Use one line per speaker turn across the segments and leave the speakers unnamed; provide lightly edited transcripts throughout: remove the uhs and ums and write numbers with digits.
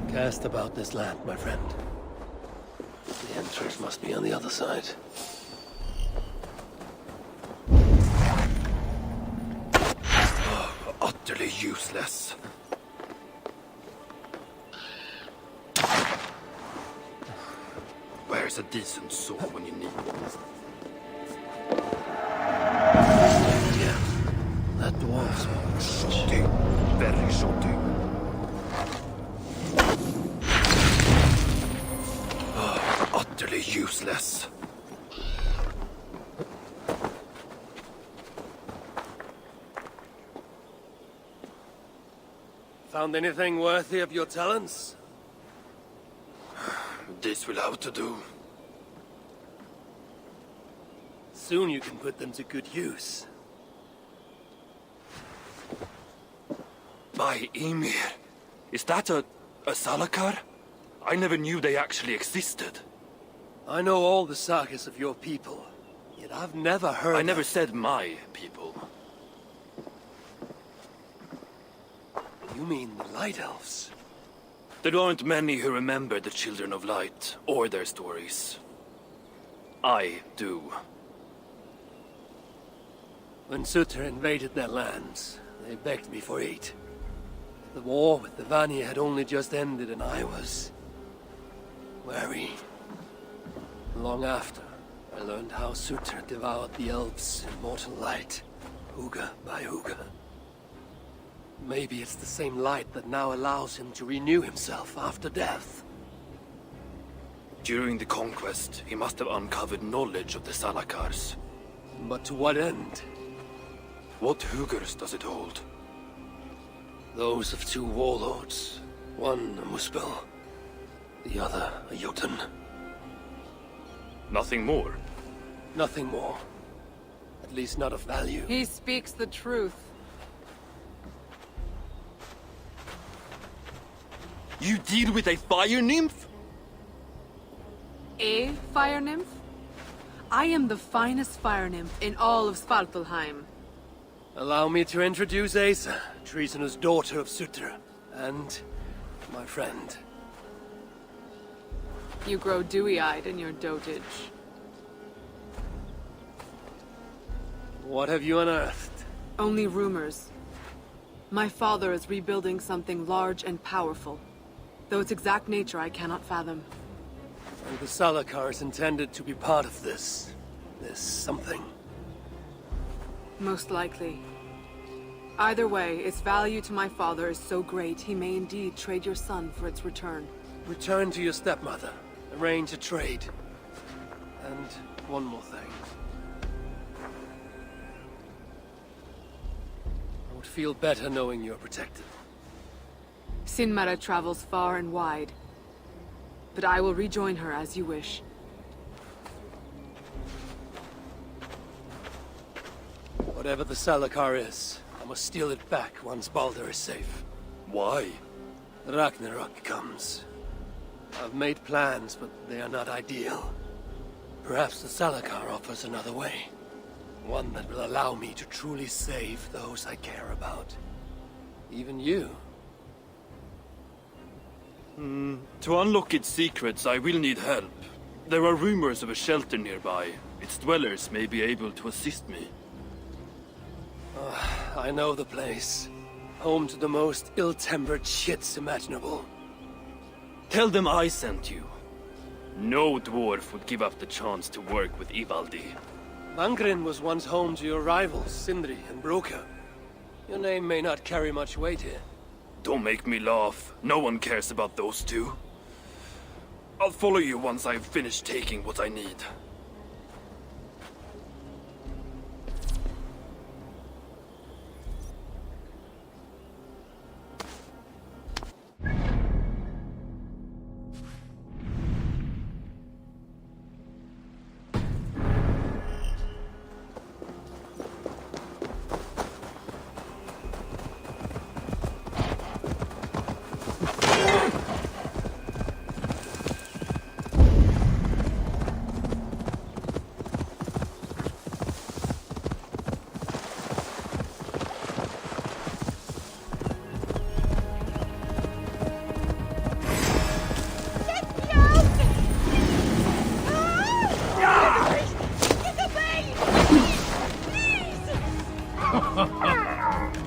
Cast about this land, my friend. The entrance must be on the other side.
Oh, utterly useless. Where's a decent sword when you need one?
Yeah, that dwarf's
Shoddy. Very shoddy. Oh, utterly useless.
Found anything worthy of your talents?
This will have to do.
Soon you can put them to good use.
By Ymir, is that a Salakar? I never knew they actually existed.
I know all the sagas of your people, yet I've never heard
I never said my people.
You mean the Light Elves?
There aren't many who remember the Children of Light, or their stories. I do.
When Sutter invaded their lands, they begged me for aid. The war with the Vanir had only just ended and I was wary. Long after, I learned how Sutter devoured the elves' immortal light, Huga by Huga. Maybe it's the same light that now allows him to renew himself after death.
During the conquest, he must have uncovered knowledge of the Salakars.
But to what end?
What Hugers does it hold?
Those of two warlords. One a Muspel, the other a Jotun.
Nothing more?
Nothing more. At least not of value.
He speaks the truth.
You deal with a fire nymph?
A fire nymph? I am the finest fire nymph in all of Svartalheim.
Allow me to introduce Asa, treasonous daughter of Sutter, and my friend.
You grow dewy-eyed in your dotage.
What have you unearthed?
Only rumors. My father is rebuilding something large and powerful, though its exact nature I cannot fathom.
And the Salakar is intended to be part of this something.
Most likely. Either way, its value to my father is so great he may indeed trade your son for its return.
Return to your stepmother. Arrange a trade. And one more thing. I would feel better knowing you're protected.
Sinmara travels far and wide, but I will rejoin her as you wish.
Whatever the Salakar is, I must steal it back once Baldur is safe.
Why?
Ragnarok comes. I've made plans, but they are not ideal. Perhaps the Salakar offers another way. One that will allow me to truly save those I care about. Even you.
To unlock its secrets, I will need help. There are rumors of a shelter nearby. Its dwellers may be able to assist me.
I know the place. Home to the most ill-tempered shits imaginable.
Tell them I sent you. No dwarf would give up the chance to work with Ivaldi.
Vangrin was once home to your rivals, Sindri and Broka. Your name may not carry much weight here.
Don't make me laugh. No one cares about those two. I'll follow you once I've finished taking what I need.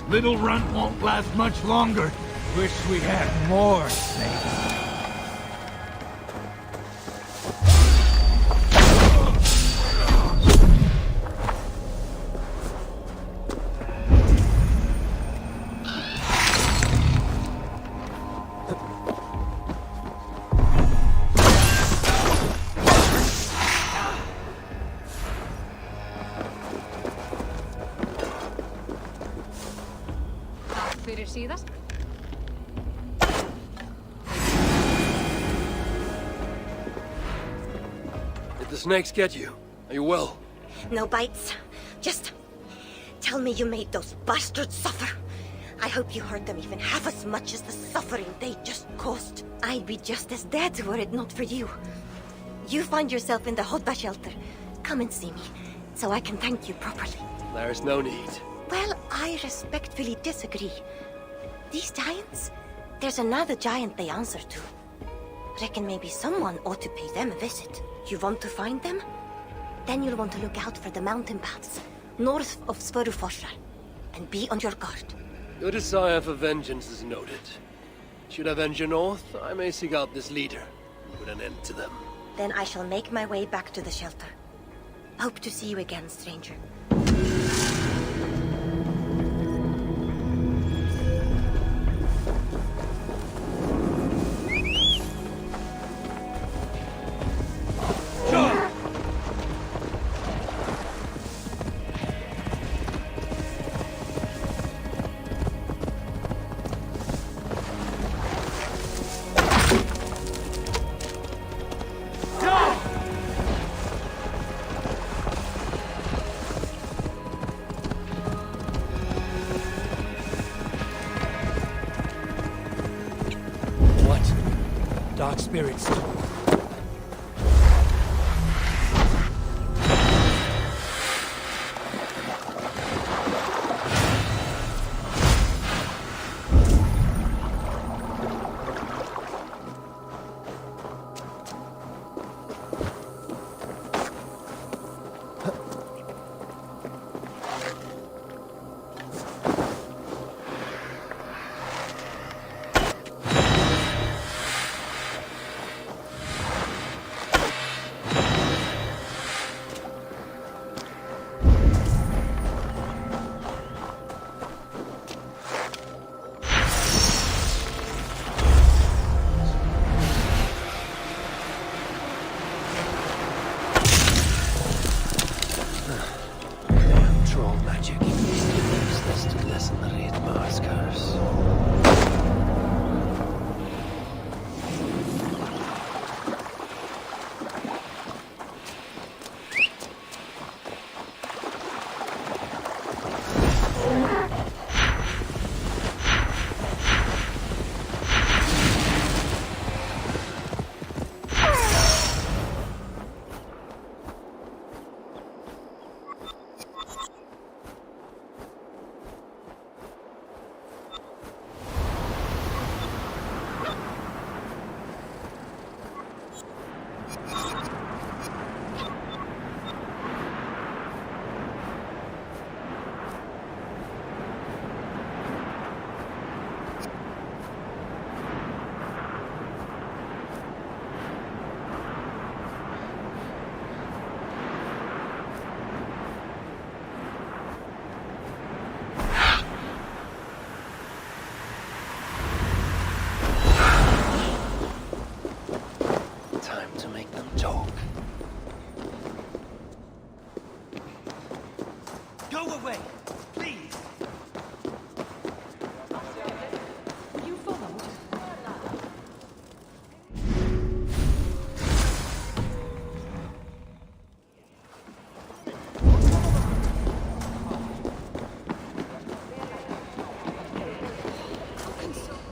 Little runt won't last much longer. Wish we had more, Snake.
Fyrir síðast.
Did the snakes get you? Are you well?
No bites. Just tell me you made those bastards suffer. I hope you hurt them even half as much as the suffering they just caused. I'd be just as dead were it not for you. You find yourself in the Hodva shelter. Come and see me, so I can thank you properly.
There's no need.
Well, I respectfully disagree. These giants? There's another giant they answer to. Reckon maybe someone ought to pay them a visit. You want to find them? Then you'll want to look out for the mountain paths, north of Svörufossar, and be on your guard.
Your desire for vengeance is noted. Should I venture north, I may seek out this leader and put an end to them.
Then I shall make my way back to the shelter. Hope to see you again, stranger.
Dark spirits.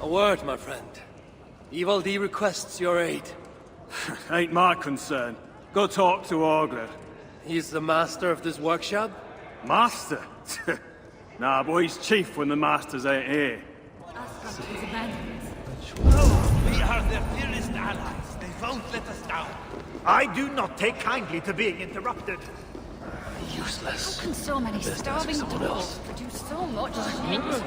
A word, my friend. Evil requests your aid.
Ain't my concern. Go talk to Orgler.
He's the master of this workshop?
Master? Nah, boy, he's chief when the masters ain't here.
We are their dearest allies. They won't let us down.
I do not take kindly to being interrupted.
Useless.
How can so many
Best ask
starving
someone else.
dwarves produce so much shit?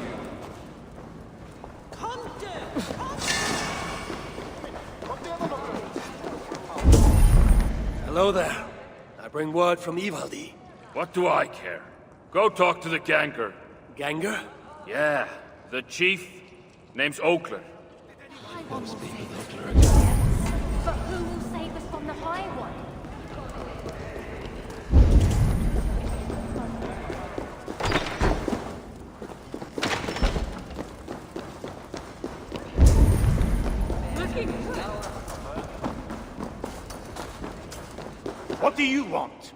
Hello there. I bring word from Ivaldi.
What do I care? Go talk to the Ganger.
Ganger?
Yeah, the chief. Name's Oakler.
High One will save us from the giants. But who will save us from the High One?
What do you want?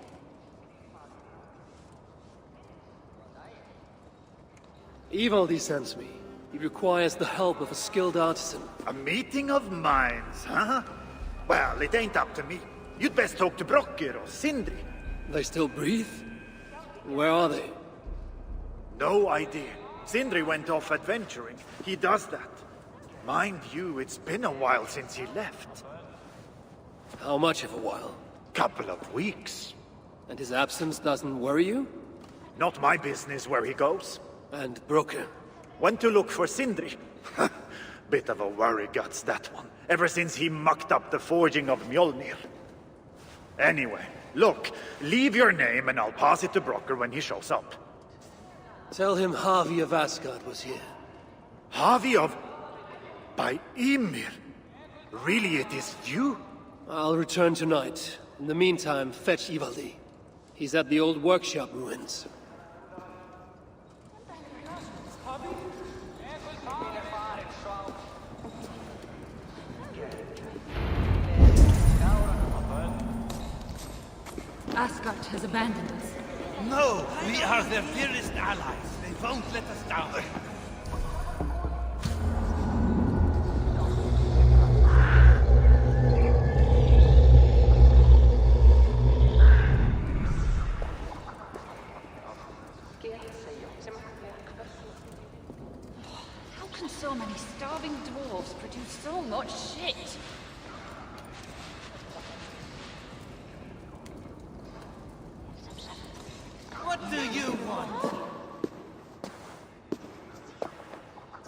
Ivaldi sends me. He requires the help of a skilled artisan.
A meeting of minds, huh? Well, it ain't up to me. You'd best talk to Brocker or Sindri.
They still breathe? Where are they?
No idea. Sindri went off adventuring. He does that. Mind you, it's been a while since he left.
How much of a while?
Couple of weeks.
And his absence doesn't worry you?
Not my business where he goes.
And Broker?
Went to look for Sindri. Bit of a worry guts, that one. Ever since he mucked up the forging of Mjolnir. Anyway, look, leave your name and I'll pass it to Brocker when he shows up.
Tell him Harvey of Asgard was here.
Harvey of... by Ymir. Really, it is you?
I'll return tonight. In the meantime, fetch Ivaldi. He's at the old workshop ruins.
Asgard has abandoned us.
No, we are their dearest allies. They won't let us down.
How can so many starving dwarves produce so much shit?
What do you want?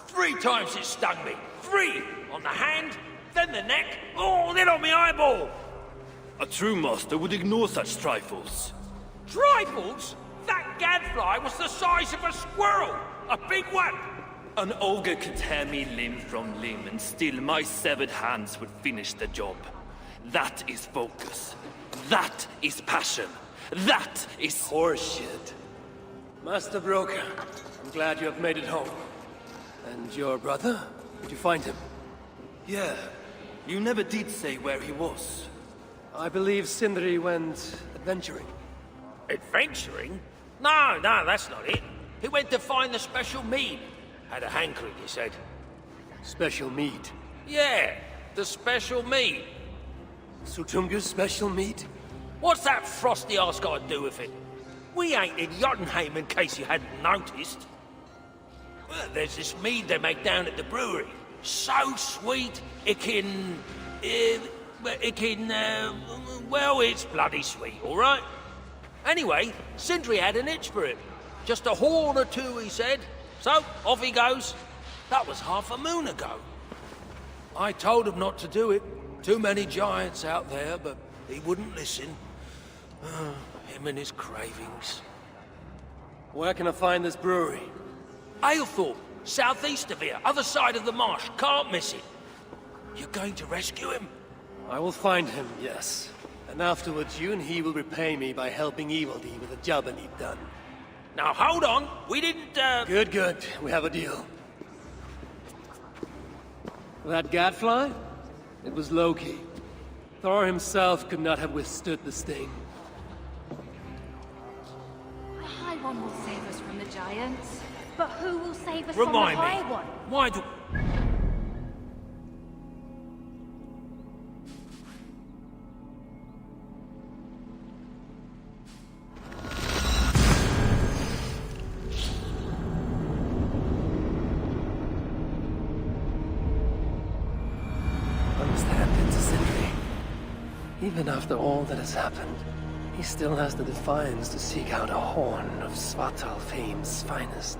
3 times it stung me. 3! On the hand, then the neck, oh, then on my eyeball!
A true master would ignore such trifles.
Trifles? That gadfly was the size of a squirrel! A big one!
An ogre could tear me limb from limb, and still my severed hands would finish the job. That is focus. That is passion. That is
Horseshit. Master Broker, I'm glad you have made it home. And your brother? Did you find him?
Yeah. You never did say where he was.
I believe Sindri went adventuring.
Adventuring? No, that's not it. He went to find the special mead. Had a hankering, he said.
Special meat.
Yeah, the special mead.
Sutunga's special meat?
What's that frosty arse got to do with it? We ain't in Jotunheim, in case you hadn't noticed. Well, there's this mead they make down at the brewery. So sweet, well, it's bloody sweet, all right? Anyway, Sindri had an itch for it. Just a horn or 2, he said. So, off he goes. That was half a moon ago. I told him not to do it. Too many giants out there, but he wouldn't listen. Him and his cravings.
Where can I find this brewery?
Aylthorpe, southeast of here, other side of the marsh. Can't miss it. You're going to rescue him?
I will find him, yes. And afterwards, you and he will repay me by helping Ivaldi with the job I need done.
Now, hold on. We didn't,
Good. We have a deal. That gadfly? It was Loki. Thor himself could not have withstood the sting.
The High One will save us from the giants. But who will save us
Remind
from
me.
the High One?
Why do...
Understand it, Sindri. Even after all that has happened, he still has the defiance to seek out a horn of Svartalfheim's finest.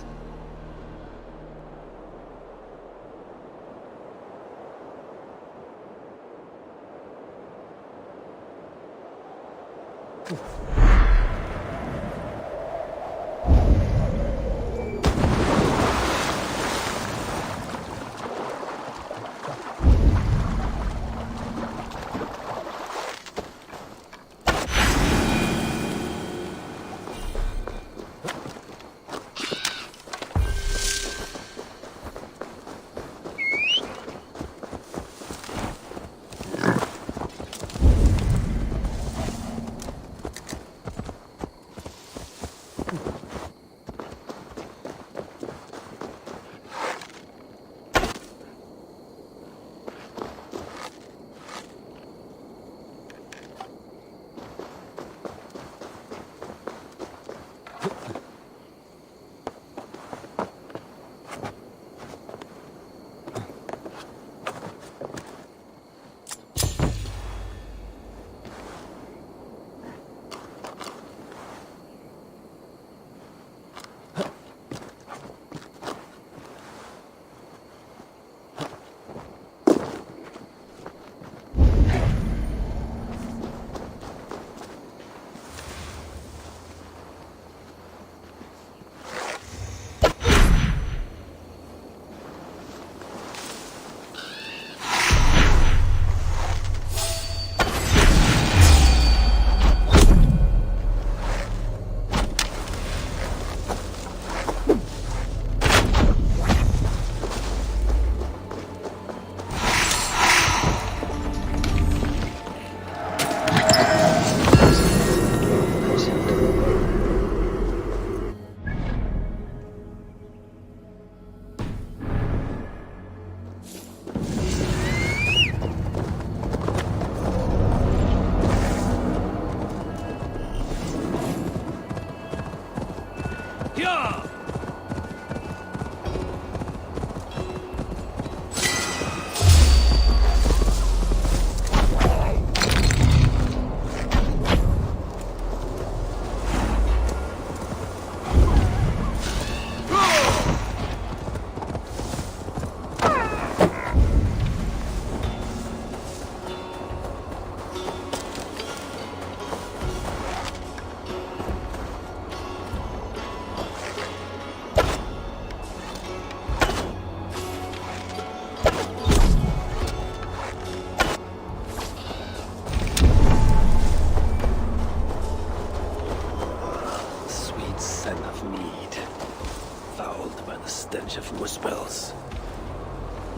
Whispels.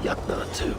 Yakna too.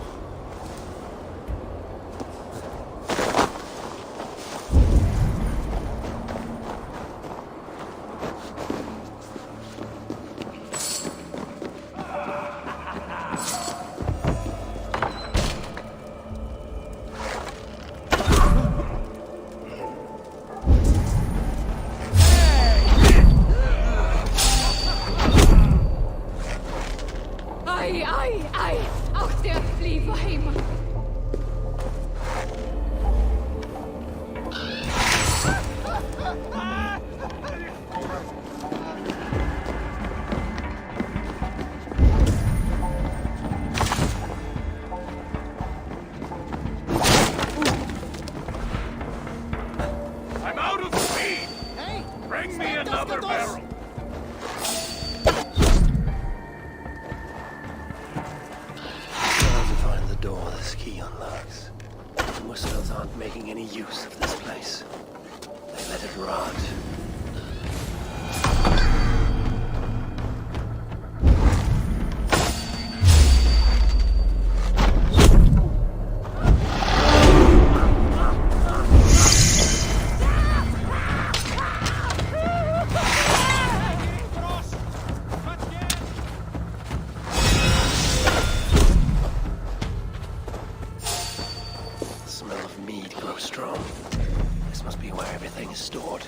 Making any use of this place. They let it rot. The smell of mead grows strong. This must be where everything is stored.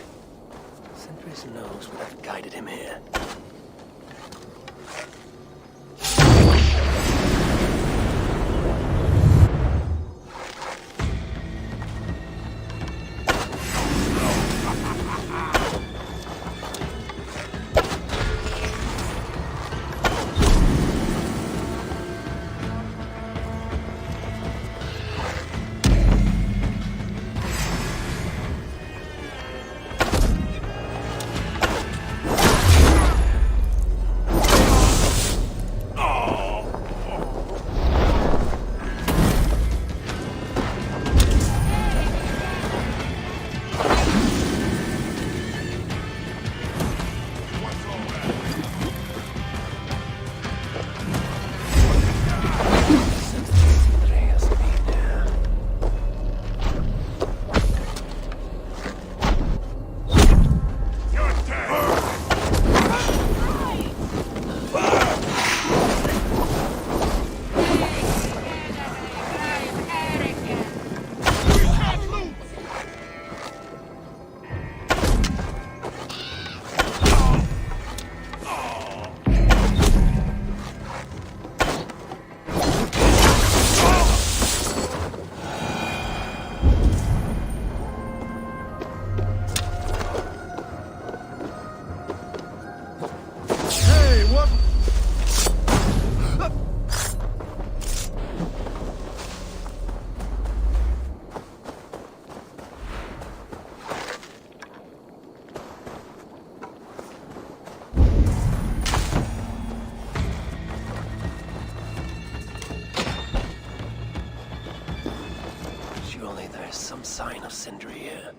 some sign of Sindri here.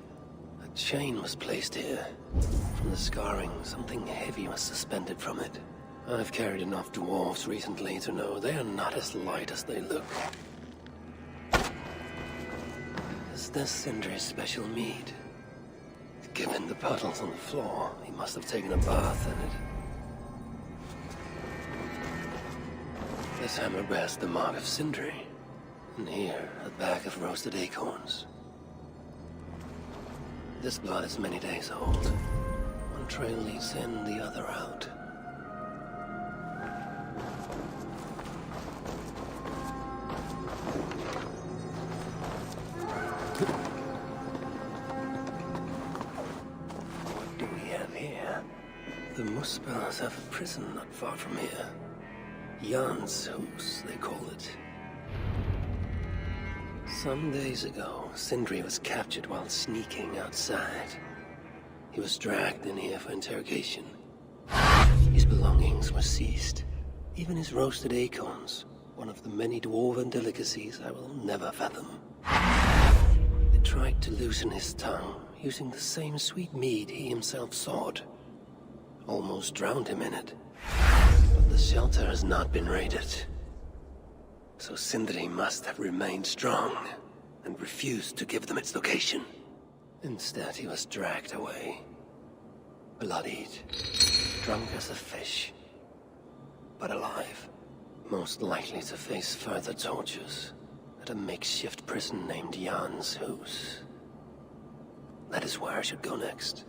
A chain was placed here. From the scarring, something heavy was suspended from it. I've carried enough dwarves recently to know they are not as light as they look. Is this Sindri's special mead? Given the puddles on the floor, he must have taken a bath in it. This hammer bears the mark of Sindri. And here, a bag of roasted acorns. This blood is many days old. One trail leads in, the other out. What do we have here? The Muspels have a prison not far from here. Jan's Hus, they call it. Some days ago, Sindri was captured while sneaking outside. He was dragged in here for interrogation. His belongings were seized. Even his roasted acorns, one of the many dwarven delicacies I will never fathom. They tried to loosen his tongue, using the same sweet mead he himself sought. Almost drowned him in it. But the shelter has not been raided. So Sindri must have remained strong and refused to give them its location. Instead, he was dragged away. Bloodied, drunk as a fish, but alive. Most likely to face further tortures at a makeshift prison named Jan's Hus. That is where I should go next.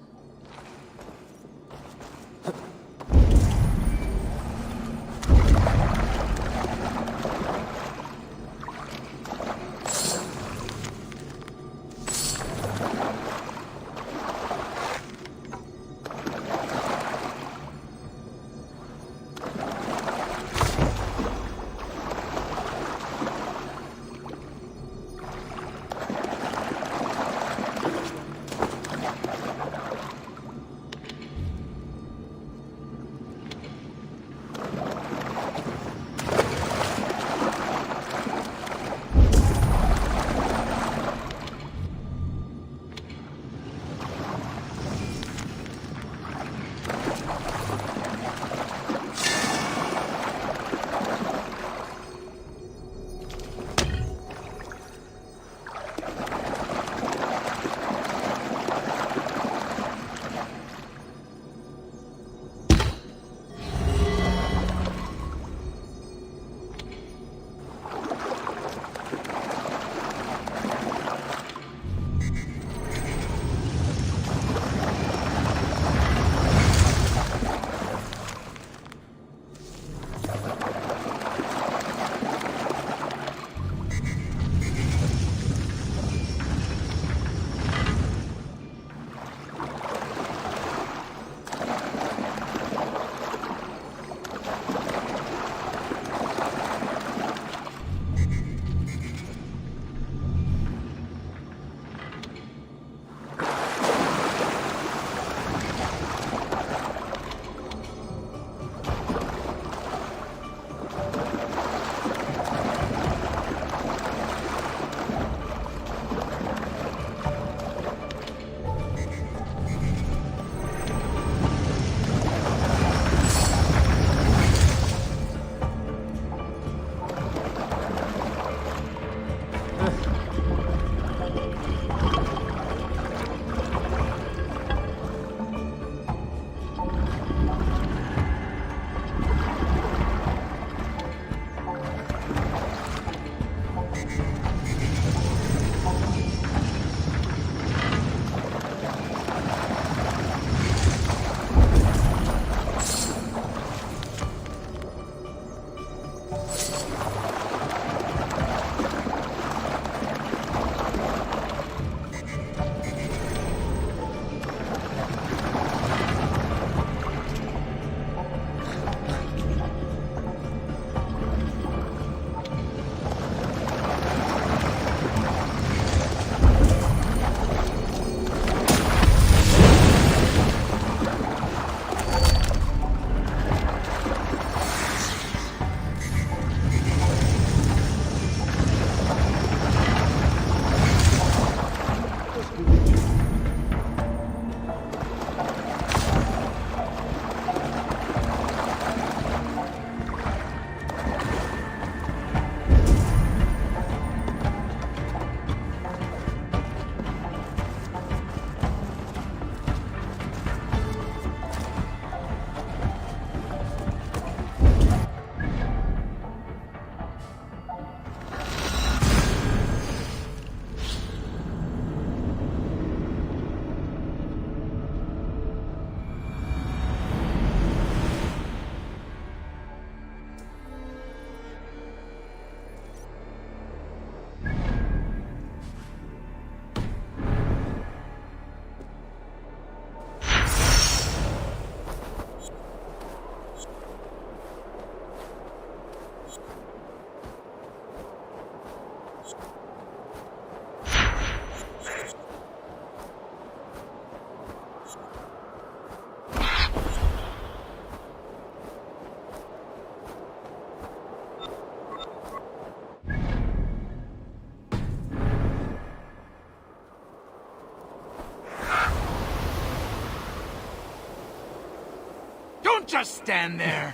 just stand there.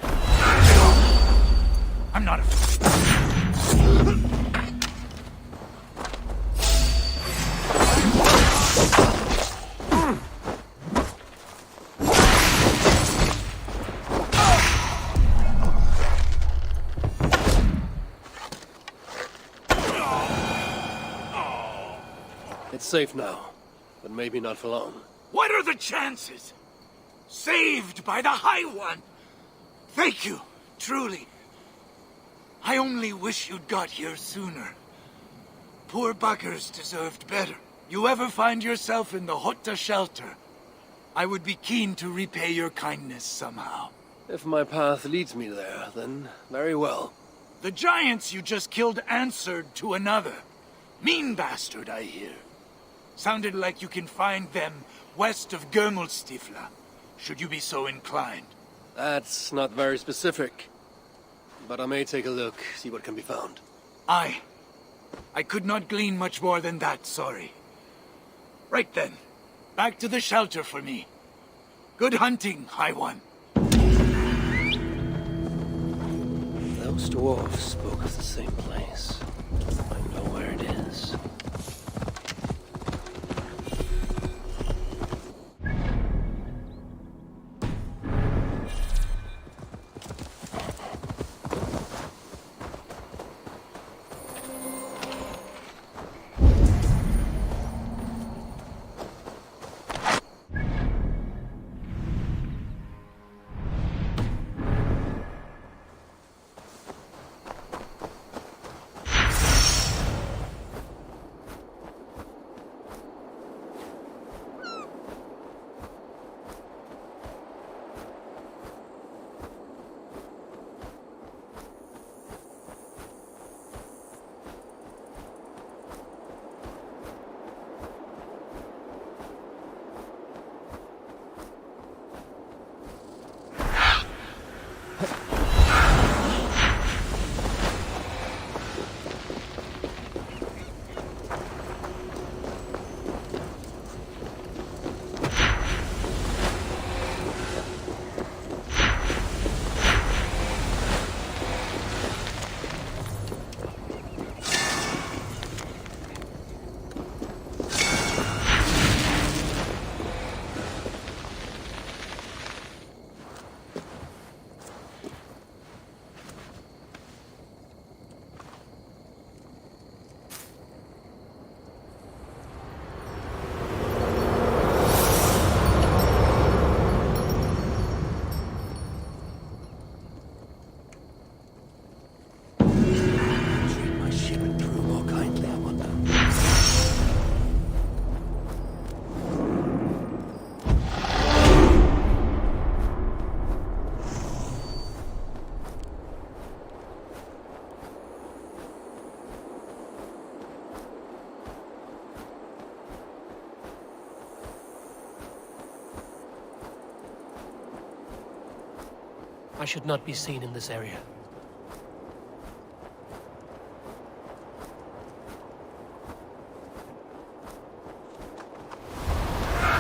I'm not a...
It's safe now, but maybe not for long.
What are the chances? Saved by the High One! Thank you, truly. I only wish you'd got here sooner. Poor buggers deserved better. You ever find yourself in the Hotta shelter, I would be keen to repay your kindness somehow.
If my path leads me there, then very well.
The giants you just killed answered to another. Mean bastard, I hear. Sounded like you can find them west of Gömulstifla, should you be so inclined.
That's not very specific. But I may take a look, see what can be found.
I could not glean much more than that, sorry. Right then. Back to the shelter for me. Good hunting, High One.
Those dwarves spoke of the same place. I know where it is.
I should not be seen in this area.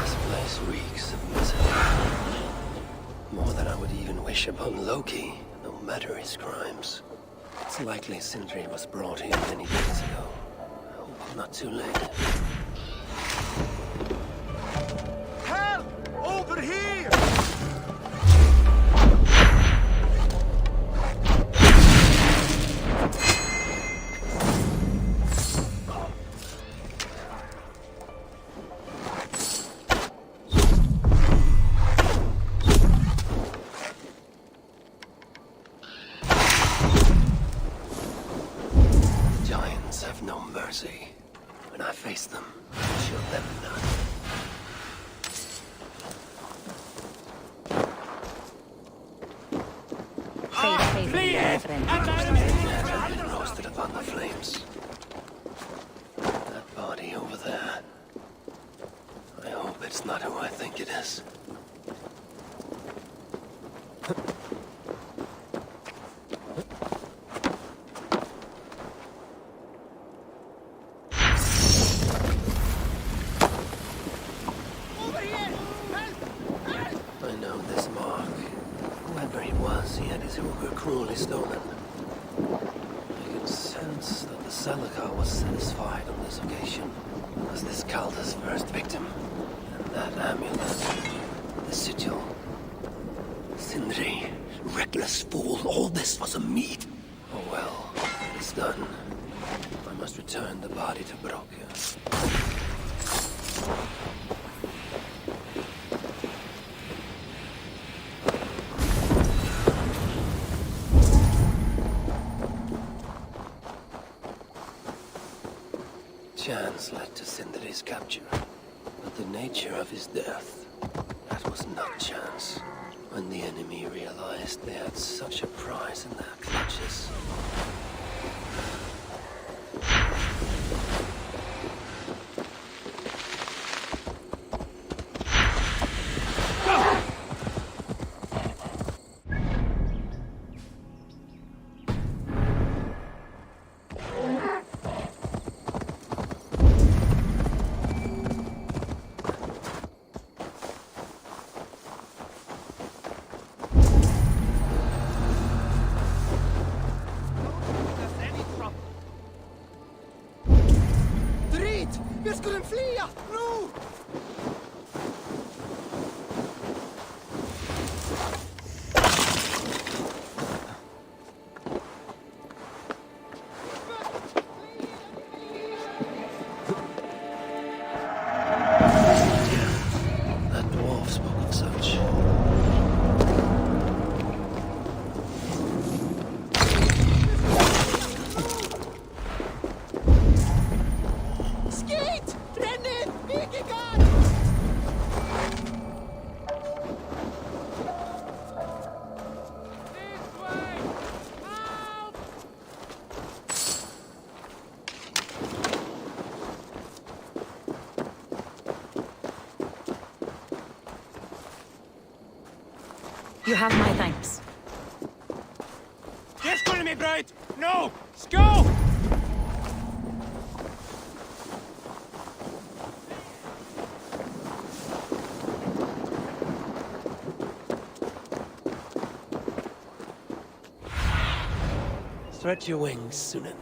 This place reeks of misery. More than I would even wish upon Loki, no matter his crimes. It's likely Sindri was brought here many days ago. I hope I'm not too late.
Help! Over here!
Giants have no mercy. When I face them, I'll show them none. Been roasted upon the flames. That body over there. I hope it's not who I think it is. I know this mark. woman. I can sense that the Selekar was satisfied on this occasion. Was this Calder's first victim? And that amulet, the sigil. Sindri, reckless fool, all this was a meat. Oh well, it is done. I must return the body to Brocke. Chance led to Sindri's capture, but the nature of his death, that was not chance. When the enemy realized they had such a prize in their clutches.
Wir skulle fly! Nu!
That dwarf spoke of such.
You have my thanks.
Get to me, Bright! No! Go!
Stretch your wings, Sunan.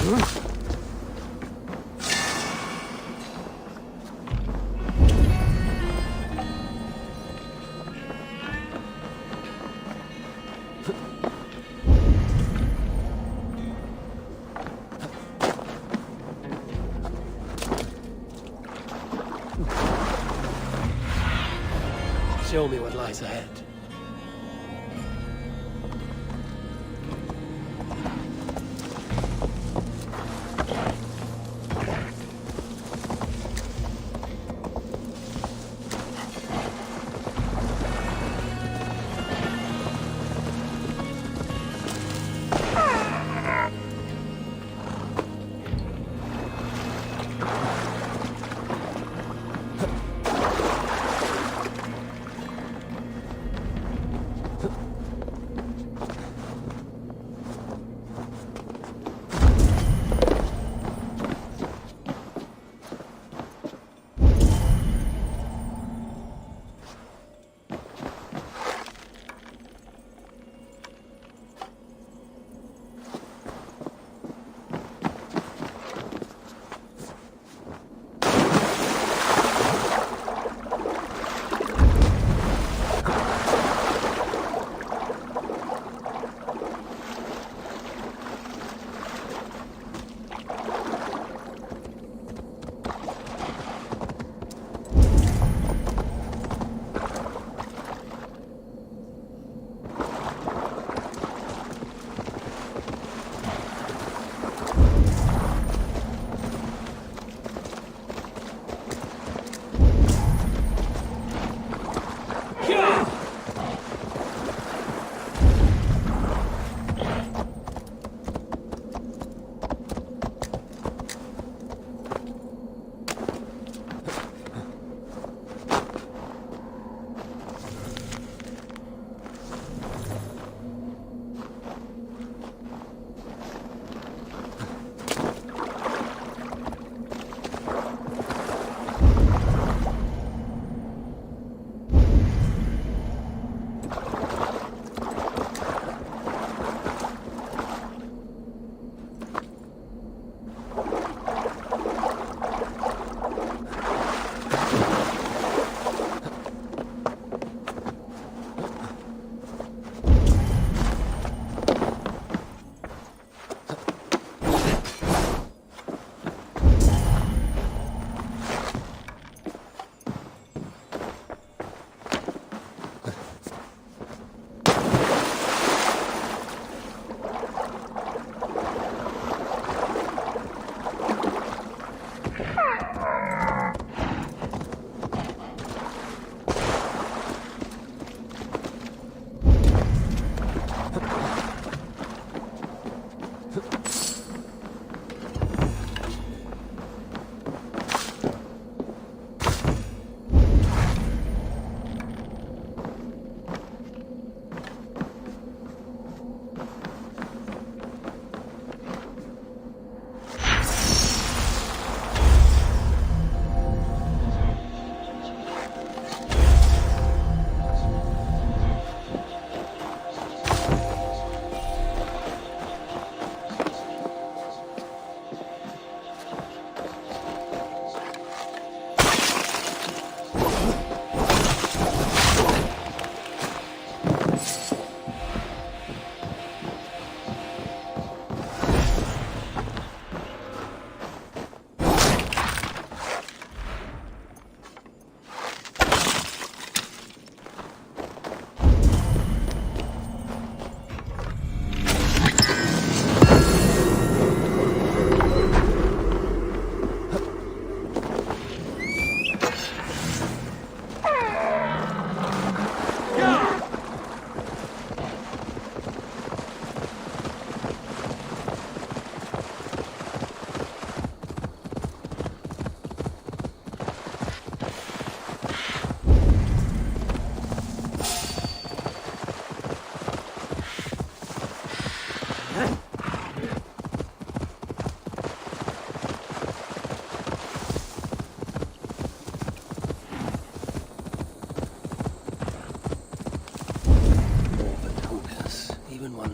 Show me what lies ahead.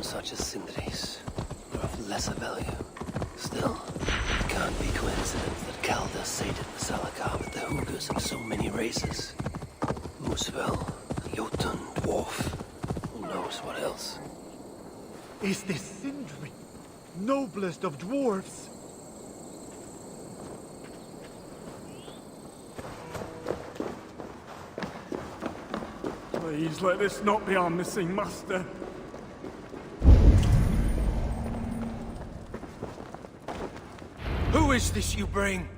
Such as Sindri's are of lesser value. Still, it can't be coincidence that Calder sated the Salakar with the Hoogers of so many races. Moosevel, Jotun, Dwarf, who knows what else.
Is this Sindri, noblest of dwarves?
Please let this not be our missing master.
Who is this you bring?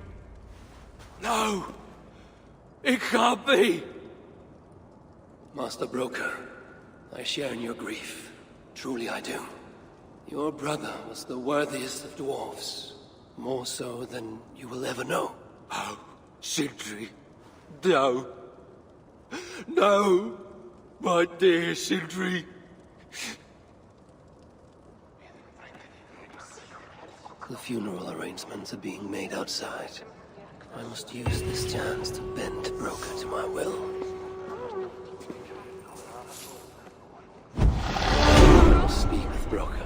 No! It can't be!
Master Broker, I share in your grief. Truly I do. Your brother was the worthiest of dwarves. More so than you will ever know.
Oh, Sindri. No. No! My dear Sindri.
The funeral arrangements are being made outside. I must use this chance to bend Broker to my will. I must speak with Broker.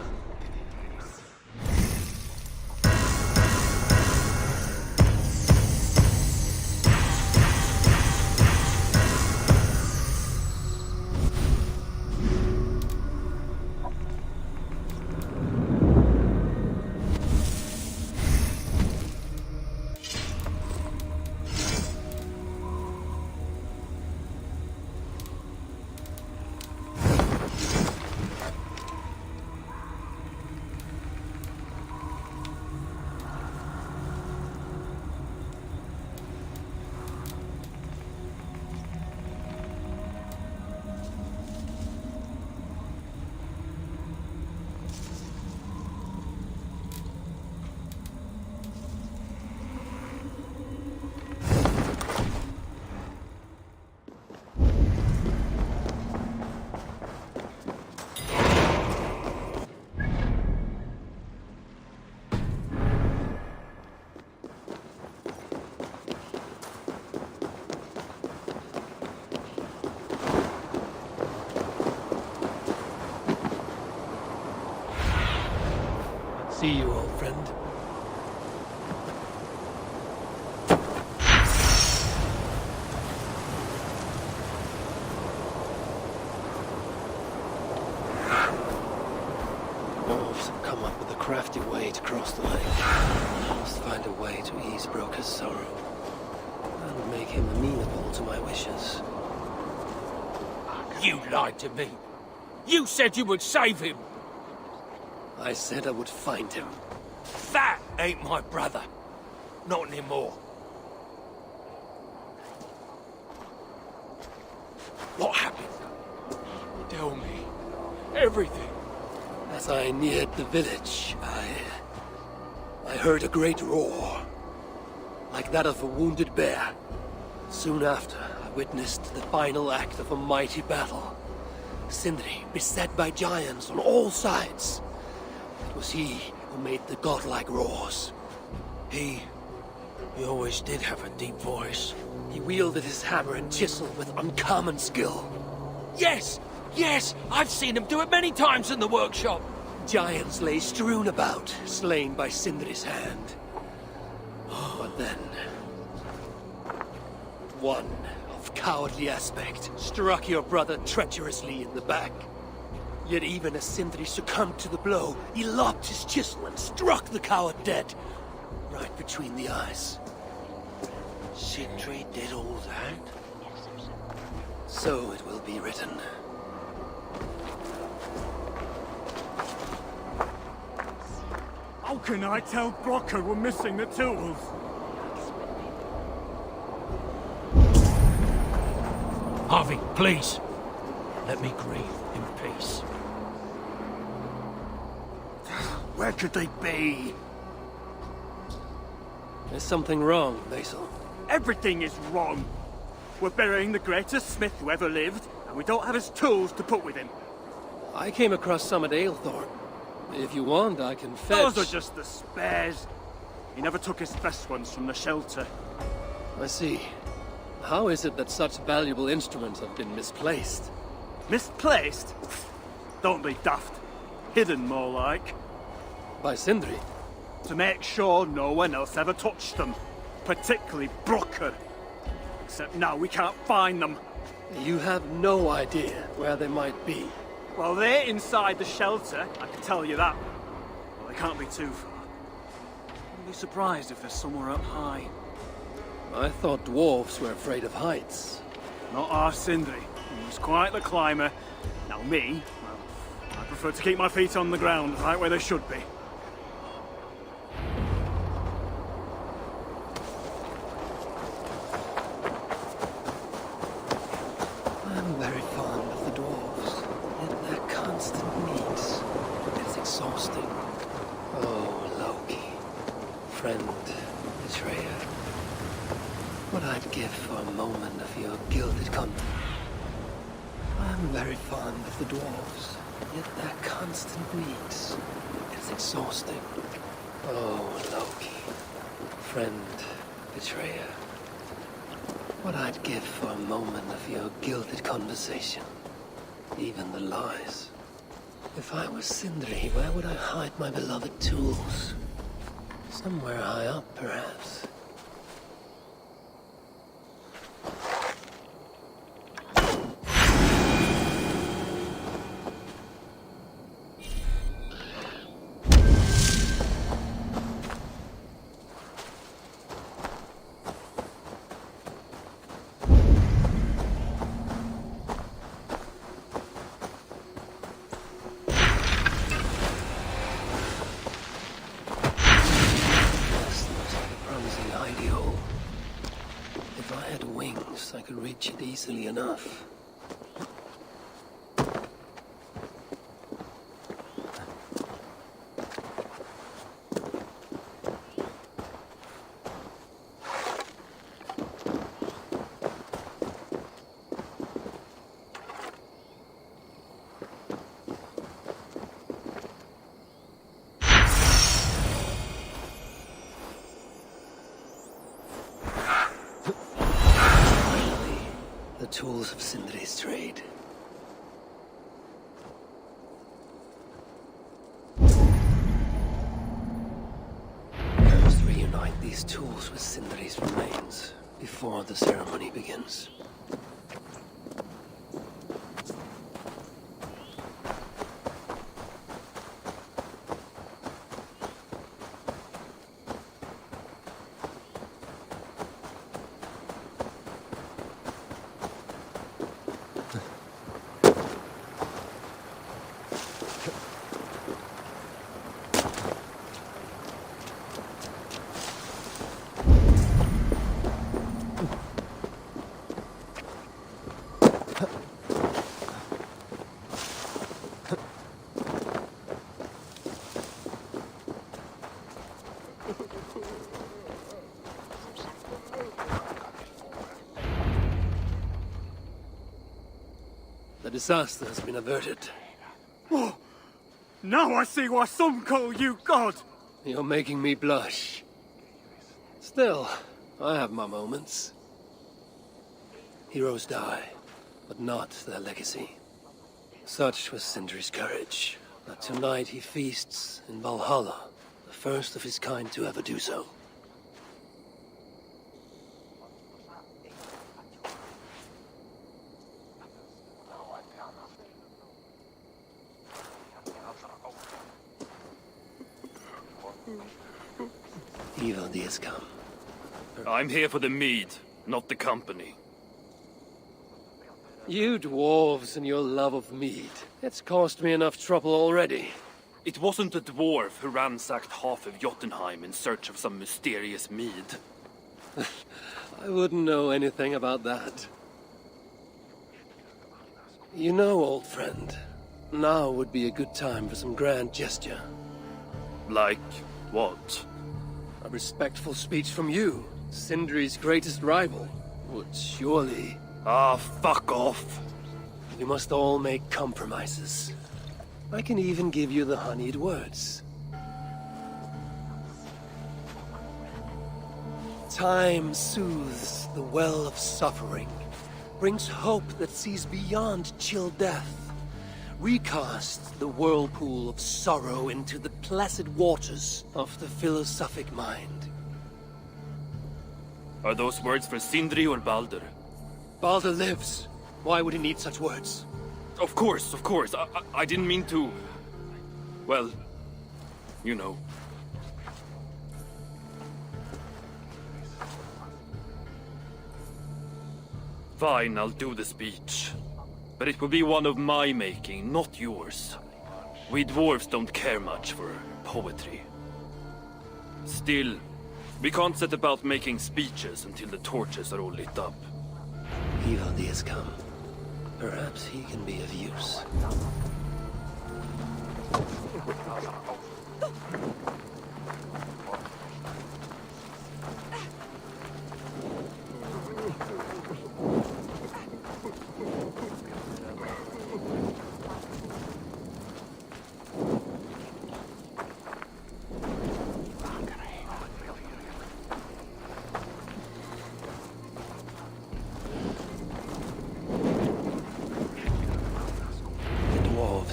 See you, old friend. Dwarves have come up with a crafty way to cross the lake. I must find a way to ease Broker's sorrow. And make him amenable to my wishes.
You lied to me. You said you would save him.
I said I would find him.
That ain't my brother. Not anymore. What happened? Tell me. Everything.
As I neared the village, I heard a great roar. Like that of a wounded bear. Soon after, I witnessed the final act of a mighty battle. Sindri beset by giants on all sides. It was he who made the godlike roars.
He always did have a deep voice.
He wielded his hammer and chisel with uncommon skill.
Yes! Yes! I've seen him do it many times in the workshop.
Giants lay strewn about, slain by Sindri's hand. But then, one of cowardly aspect struck your brother treacherously in the back. Yet even as Sindri succumbed to the blow, he lopped his chisel and struck the coward dead, right between the eyes.
Sindri did all that?
So it will be written.
How can I tell Brocker we're missing the tools?
Harvey, please. Let me grieve in peace.
Where could they be? There's something wrong, Basil.
Everything is wrong. We're burying the greatest smith who ever lived, and we don't have his tools to put with him.
I came across some at Aylthorpe. If you want, I can fetch...
Those are just the spares. He never took his best ones from the shelter.
I see. How is it that such valuable instruments have been misplaced?
Misplaced? Don't be daft. Hidden, more like.
By Sindri?
to make sure no one else ever touched them, particularly Brooker. Except now we can't find them.
You have no idea where they might be.
Well, they're inside the shelter, I can tell you that. Well, they can't be too far. Wouldn't be surprised if they're somewhere up high.
I thought dwarves were afraid of heights.
Not our Sindri. He was quite the climber. Now me, well, I prefer to keep my feet on the ground, right where they should be.
I'm very fond of the dwarves, yet their constant needs. It's exhausting. Oh, Loki. Friend, betrayer. What I'd give for a moment of your gilded conduct. I'm very fond of the dwarves, yet their constant needs. It's exhausting. Oh, Loki. Friend, betrayer. What I'd give for a moment of your gilded conversation. Even the lies. If I were Sindri, where would I hide my beloved tools? Somewhere high up, perhaps. I could reach it easily enough. The tools of Sindri's trade. I must reunite these tools with Sindri's remains before the ceremony begins. The disaster has been averted.
Oh, now I see why some call you God!
You're making me blush. Still, I have my moments. Heroes die, but not their legacy. Such was Sindri's courage, that tonight he feasts in Valhalla, the first of his kind to ever do so. Evil days come.
I'm here for the mead, not the company.
You dwarves and your love of mead. It's caused me enough trouble already.
It wasn't a dwarf who ransacked half of Jotunheim in search of some mysterious mead.
I wouldn't know anything about that. You know, old friend, now would be a good time for some grand gesture.
Like what?
A respectful speech from you, Sindri's greatest rival, would surely...
Ah, fuck off.
We must all make compromises. I can even give you the honeyed words. Time soothes the well of suffering, brings hope that sees beyond chill death, we cast the whirlpool of sorrow into the placid waters of the philosophic mind.
Are those words for Sindri or Baldur?
Baldur lives. Why would he need such words?
Of course, of course. I didn't mean to... Well, you know. Fine, I'll do the speech. But it will be one of my making, not yours. We dwarves don't care much for poetry. Still, we can't set about making speeches until the torches are all lit up.
Vivaldi has come. Perhaps he can be of use.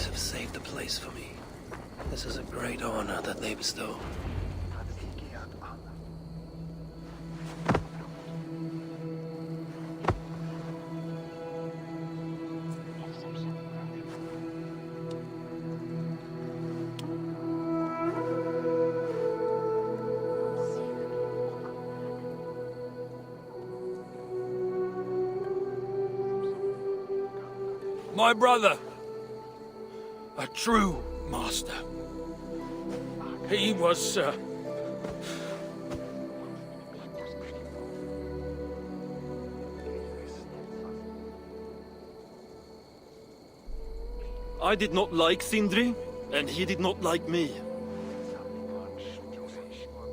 Have saved the place for me. This is a great honor that they bestow.
My brother. A true master. He was,
I did not like Sindri, and he did not like me.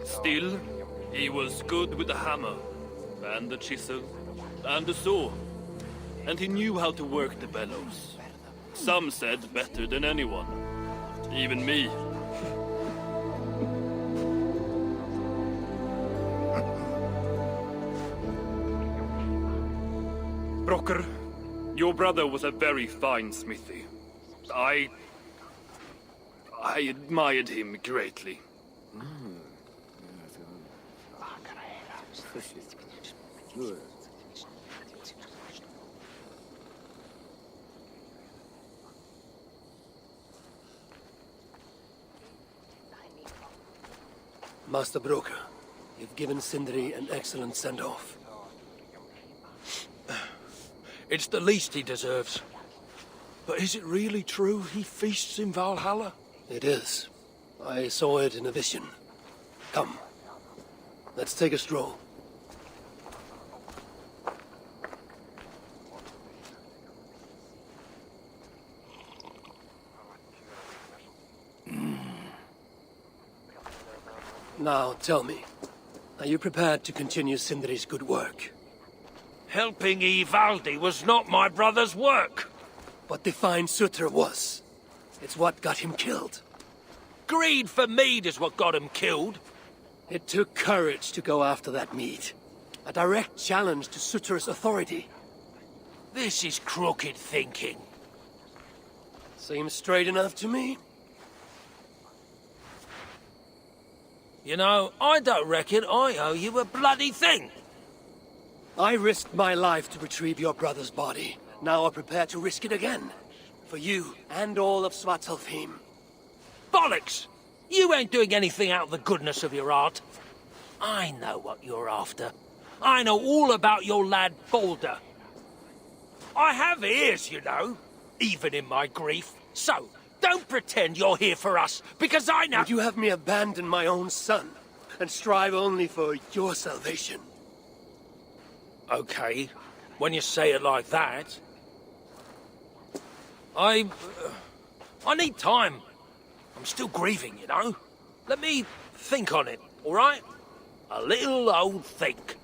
Still, he was good with the hammer, and the chisel, and the saw. And he knew how to work the bellows. Some said better than anyone. Even me. Brocker, your brother was a very fine smithy. I admired him greatly.
Master Broker, you've given Sindri an excellent send-off.
it's the least he deserves. But is it really true he feasts in Valhalla?
It is. I saw it in a vision. Come, let's take a stroll. Now, tell me, are you prepared to continue Sindri's good work?
Helping Ivaldi was not my brother's work.
What defined Sutra was. It's what got him killed.
Greed for mead is what got him killed.
It took courage to go after that mead. A direct challenge to Sutra's authority.
This is crooked thinking.
Seems straight enough to me.
You know, I don't reckon I owe you a bloody thing.
I risked my life to retrieve your brother's body. Now I'm prepared to risk it again. For you and all of Svartalfheim.
Bollocks! You ain't doing anything out of the goodness of your heart. I know what you're after. I know all about your lad Baldur. I have ears, you know, even in my grief. So, don't pretend you're here for us, because I know—
Would you have me abandon my own son, and strive only for your salvation?
Okay, when you say it like that. I need time. I'm still grieving, you know. Let me think on it, all right? A little old think.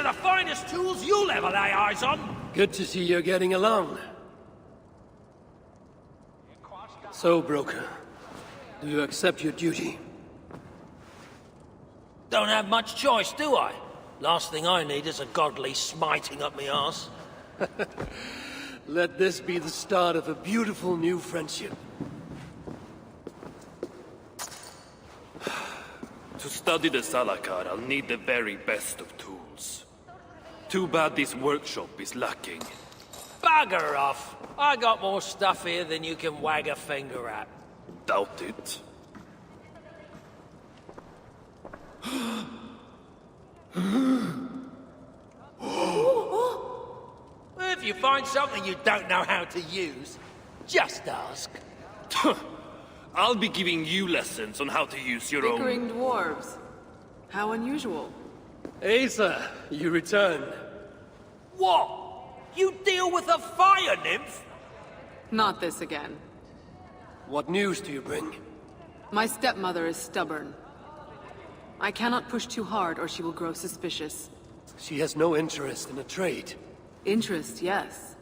the finest tools you'll ever lay eyes on.
Good to see you're getting along. So, broker, do you accept your duty?
Don't have much choice, do I? Last thing I need is a godly smiting up me arse.
Let this be the start of a beautiful new friendship.
To study the Salakar, I'll need the very best of tools. Too bad this workshop is lacking.
Bugger off! I got more stuff here than you can wag a finger at.
Doubt it.
If you find something you don't know how to use, just ask.
I'll be giving you lessons on how to use your own...
Bickering dwarves. How unusual.
Asa, you return.
What? You deal with a fire nymph?
Not this again.
What news do you bring?
My stepmother is stubborn. I cannot push too hard or she will grow suspicious.
She has no interest in a trade.
Interest, yes.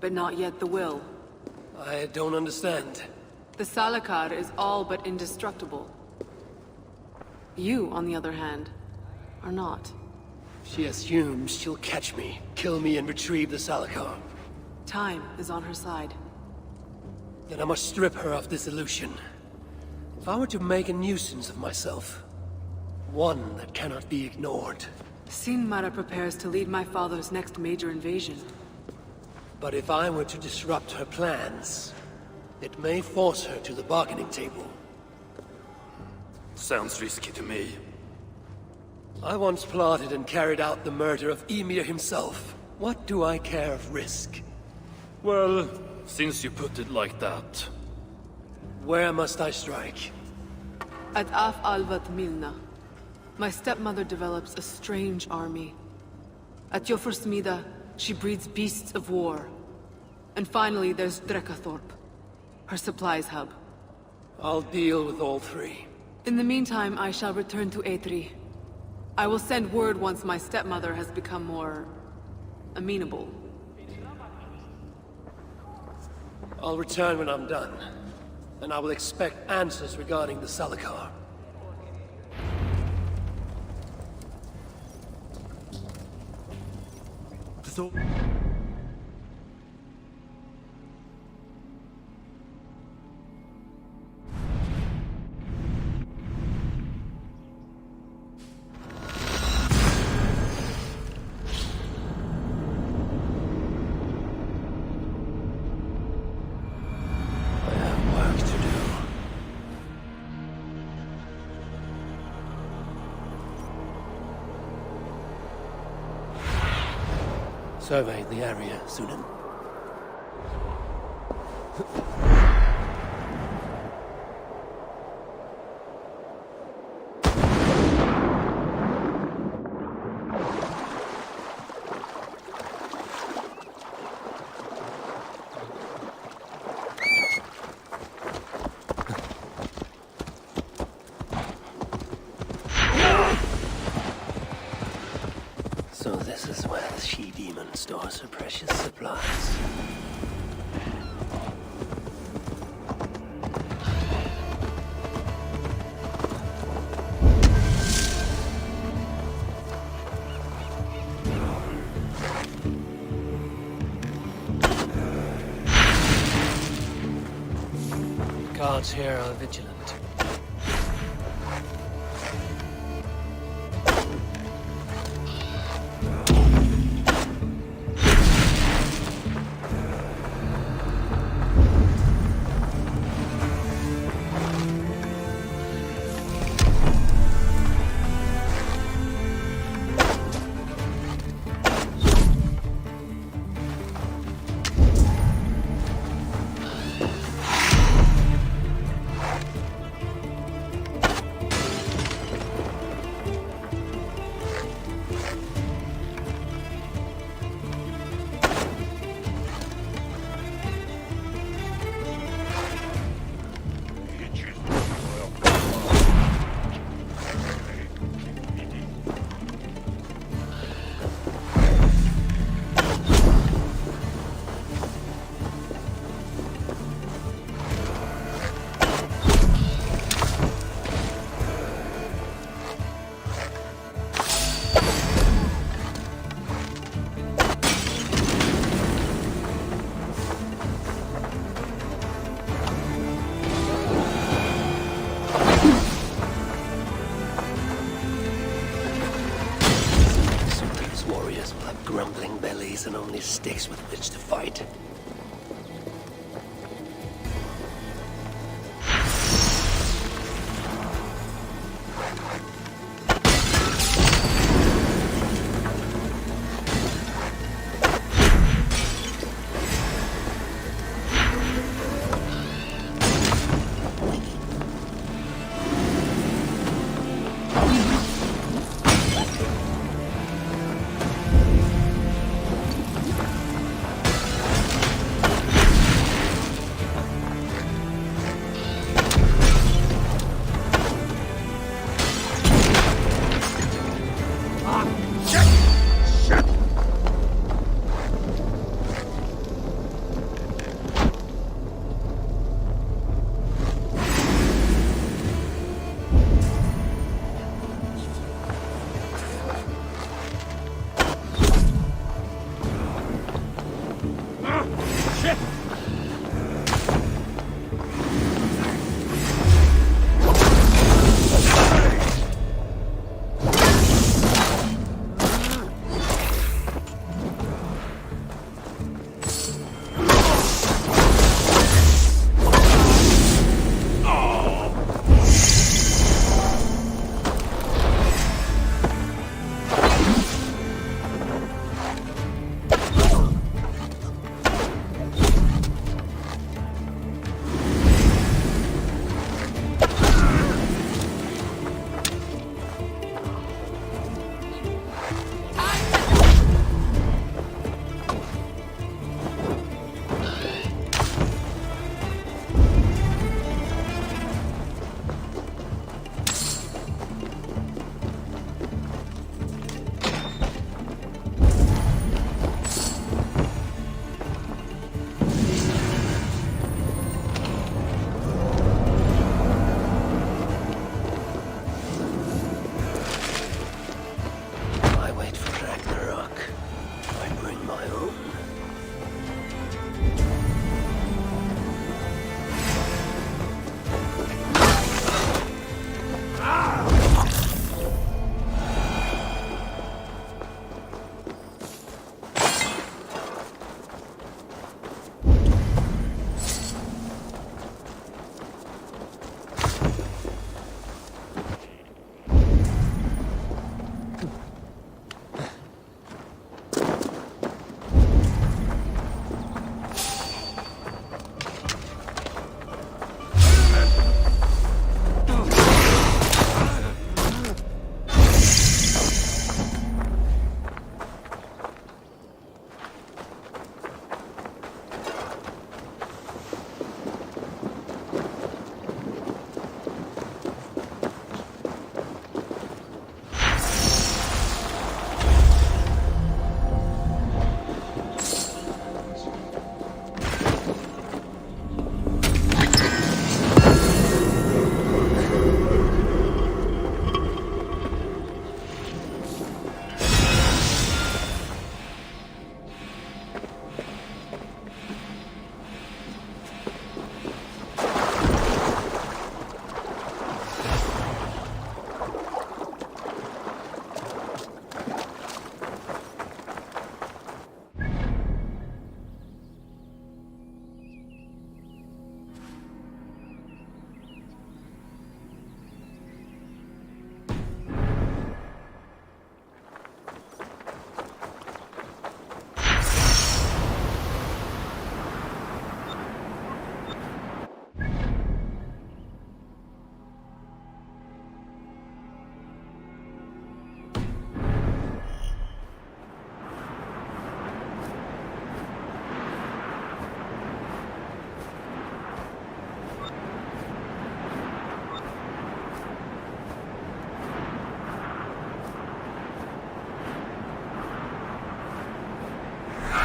But not yet the will.
I don't understand.
The Salakar is all but indestructible. You, on the other hand, are not.
She assumes she'll catch me, kill me, and retrieve the Salakar.
Time is on her side.
Then I must strip her of this illusion. If I were to make a nuisance of myself, one that cannot be ignored.
Sinmara prepares to lead my father's next major invasion.
But if I were to disrupt her plans, it may force her to the bargaining table.
Sounds risky to me.
I once plotted and carried out the murder of Ymir himself. What do I care of risk?
Well, since you put it like that...
Where must I strike?
At Af Alvat Milna, my stepmother develops a strange army. At Jofursmida, she breeds beasts of war. And finally, there's Drekathorp, her supplies hub.
I'll deal with all three.
In the meantime, I shall return to Aetri. I will send word once my stepmother has become more... amenable.
I'll return when I'm done. And I will expect answers regarding the Salakar.
So...
Survey the area, Sunan. So this is where the she-demon stores her precious supplies. Guards here are vigilant. lies and only sticks with which to fight.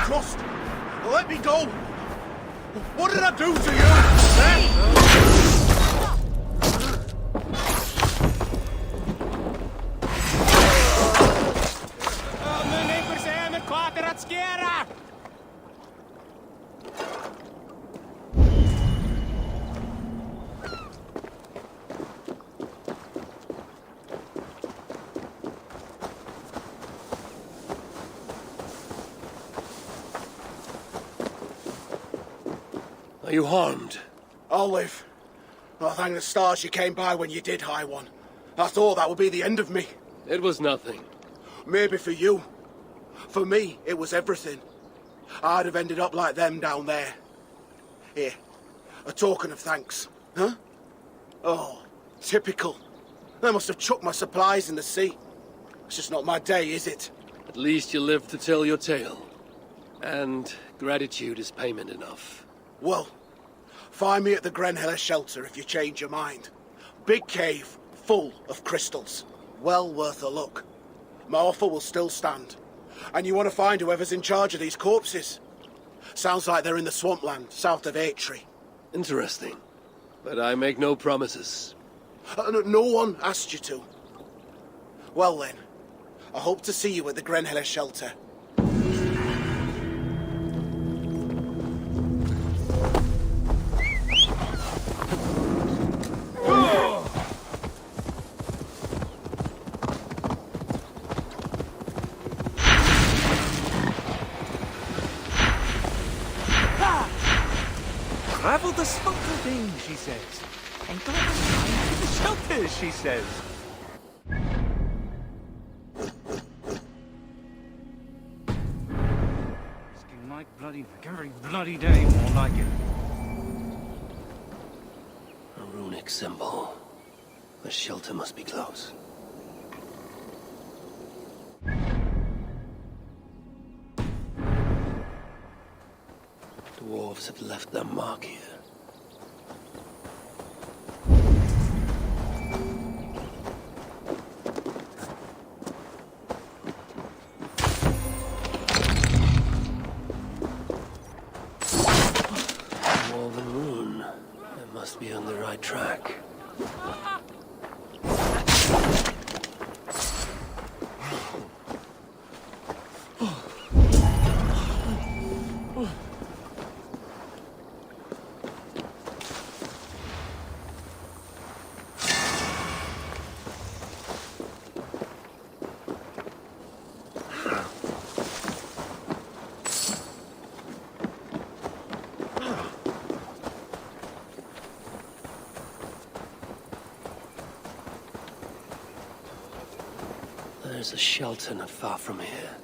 Trust! Let me go! What did I do to you?
Are you harmed?
Olive. Oh, thank the stars you came by when you did, High One. I thought that would be the end of me.
It was nothing.
Maybe for you. For me, it was everything. I'd have ended up like them down there. Here, a token of thanks. Huh? Oh, typical. They must have chucked my supplies in the sea. It's just not my day, is it?
At least you lived to tell your tale. And gratitude is payment enough.
Well, find me at the Grenhiller shelter if you change your mind. Big cave, full of crystals. Well worth a look. My offer will still stand. And you want to find whoever's in charge of these corpses. Sounds like they're in the swampland south of Atri.
Interesting. But I make no promises.
No one asked you to. Well then, I hope to see you at the Grenhiller shelter.
Travel the smoker thing, she says. And go to the shelters, she says. Looking like every bloody day, more like it.
A runic symbol. The shelter must be close. Dwarves have left their mark here. Dwarven rune. I must be on the right track. There's a shelter not far from here.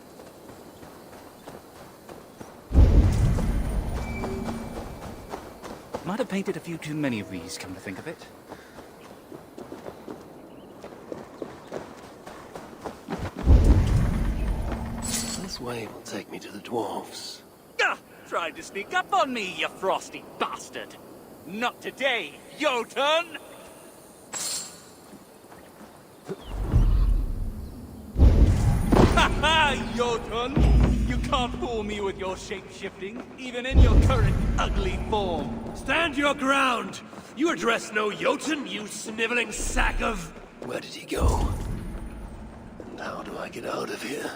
Might have painted a few too many of these, come to think of it.
This way will take me to the dwarves.
Ah! Tried to sneak up on me, you frosty bastard! Not today, Jotun! Ha-ha, Jotun! You can't fool me with your shape-shifting, even in your current ugly form.
Stand your ground! You address no Jotun, you sniveling sack of... Where did he go? And how do I get out of here?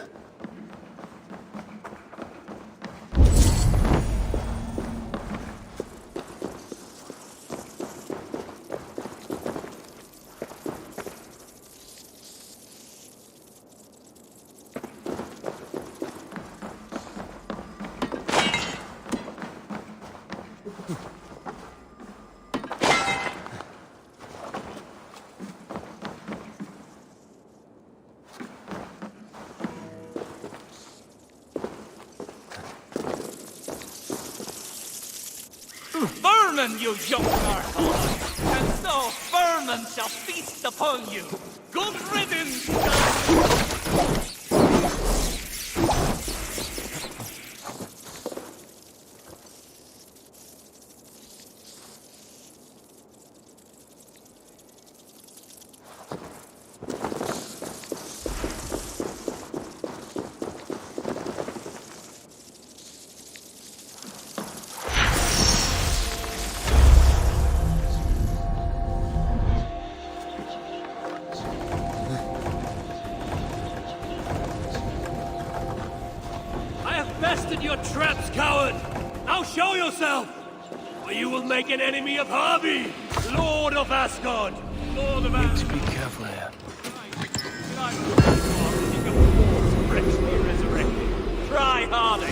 Vermin, you young arsehole! And so vermin shall feast upon you! Good riddance!
Bested your traps, coward! Now show yourself! Or you will make an enemy of Harvey, Lord of Asgard! Lord of Asgard! Need to be careful here.
Try harder!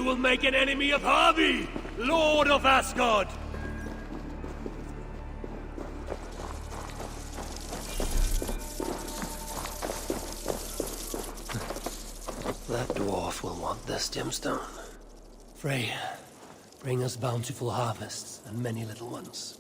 you will make an enemy of Harvey, Lord of Asgard! That dwarf will want this gemstone. Frey, bring us bountiful harvests and many little ones.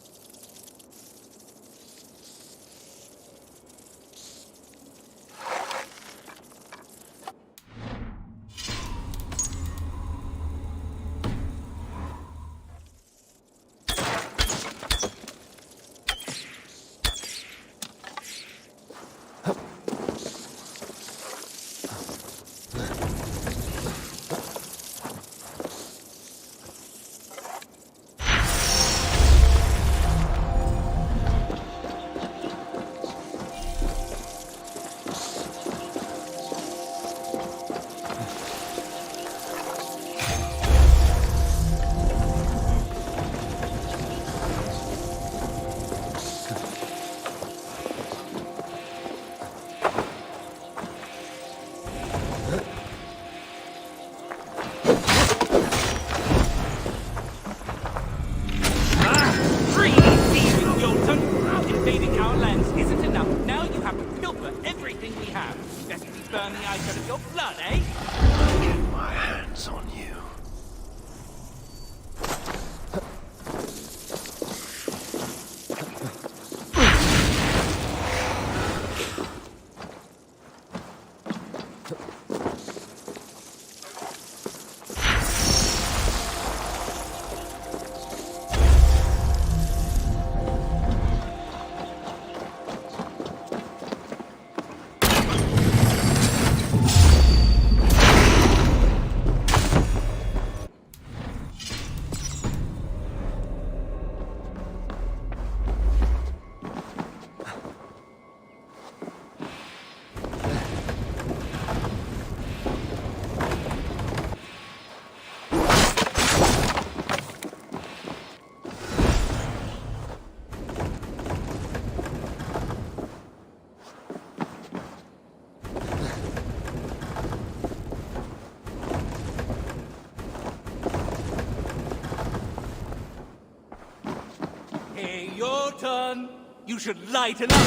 Your turn. You should lighten up.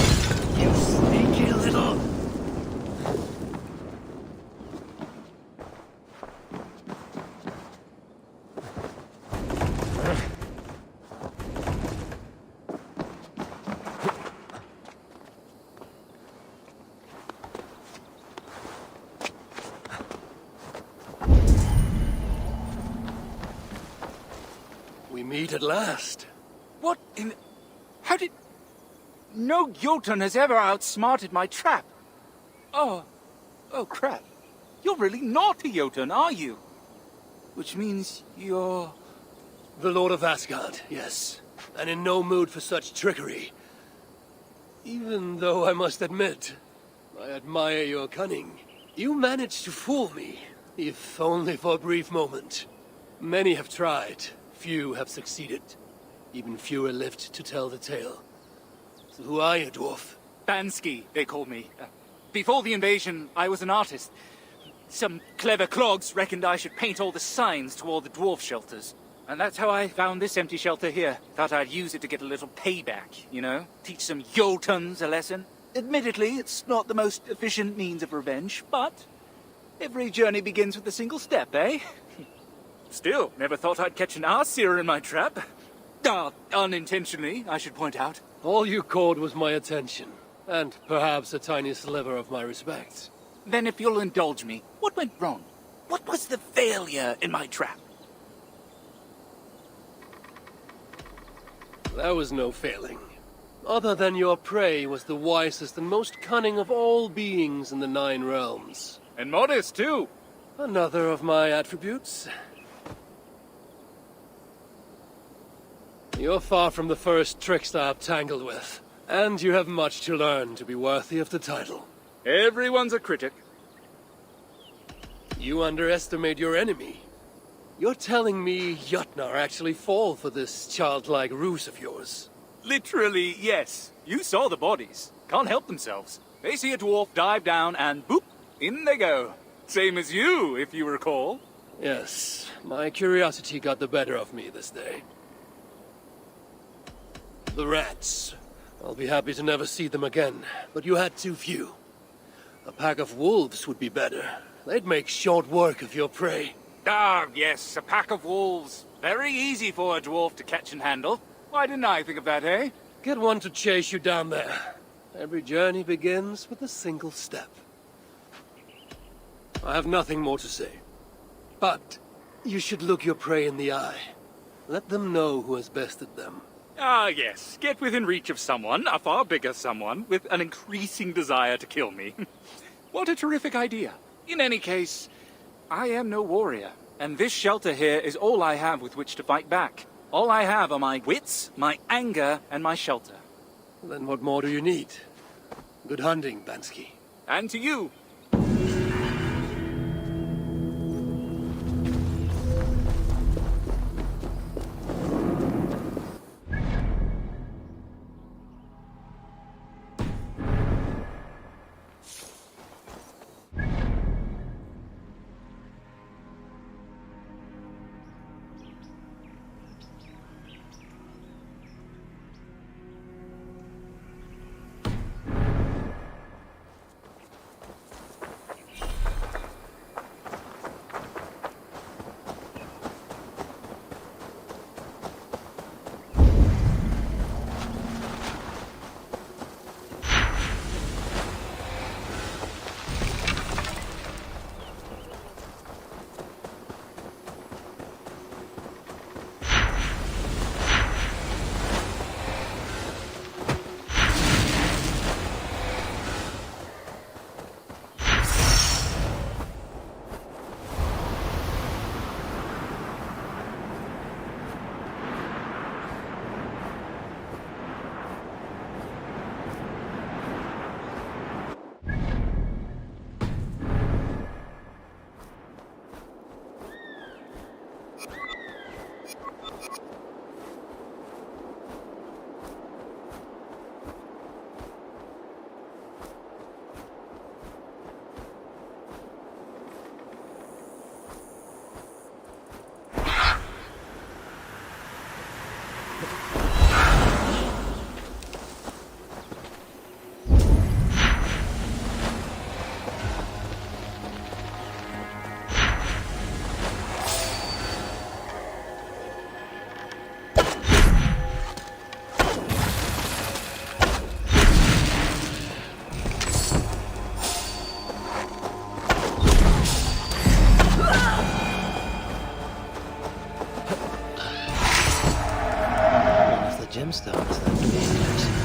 You sneaky little...
We meet at last.
What in... How did... No Jotun has ever outsmarted my trap. Oh crap. You're really not a Jotun, are you? Which means you're...
The Lord of Asgard, yes. And in no mood for such trickery. Even though I must admit, I admire your cunning. You managed to fool me, if only for a brief moment. Many have tried, few have succeeded. Even fewer lived to tell the tale. So who are you, dwarf?
Bansky, they called me. Before the invasion, I was an artist. Some clever clogs reckoned I should paint all the signs to all the dwarf shelters. And that's how I found this empty shelter here. Thought I'd use it to get a little payback, you know? Teach some Jotuns a lesson. Admittedly, it's not the most efficient means of revenge, but every journey begins with a single step, eh? Still, never thought I'd catch an Aesir in my trap. Unintentionally, I should point out.
All you caught was my attention, and perhaps a tiny sliver of my respect.
Then if you'll indulge me, what went wrong? What was the failure in my trap?
There was no failing. Other than your prey was the wisest and most cunning of all beings in the 9 realms.
And modest, too.
Another of my attributes. You're far from the first trickster I've tangled with, and you have much to learn to be worthy of the title.
Everyone's a critic.
You underestimate your enemy. You're telling me Jotnar actually fall for this childlike ruse of yours?
Literally, yes. You saw the bodies. Can't help themselves. They see a dwarf dive down and boop, in they go. Same as you, if you recall.
Yes, my curiosity got the better of me this day. The rats. I'll be happy to never see them again, but you had too few. A pack of wolves would be better. They'd make short work of your prey.
Ah, yes, a pack of wolves. Very easy for a dwarf to catch and handle. Why didn't I think of that, eh?
Get one to chase you down there. Every journey begins with a single step. I have nothing more to say. But you should look your prey in the eye. Let them know who has bested them.
Ah, yes. Get within reach of someone, a far bigger someone, with an increasing desire to kill me. What a terrific idea. In any case, I am no warrior, and this shelter here is all I have with which to fight back. All I have are my wits, my anger, and my shelter.
Then what more do you need? Good hunting, Bansky.
And to you.
Gemstones that do excellent.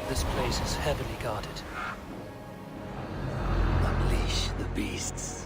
This place is heavily guarded. Unleash the beasts.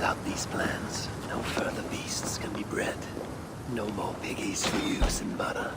Without these plans, no further beasts can be bred. No more piggies for you, Sinbad.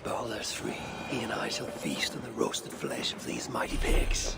Balder's free, he and I shall feast on the roasted flesh of these mighty pigs.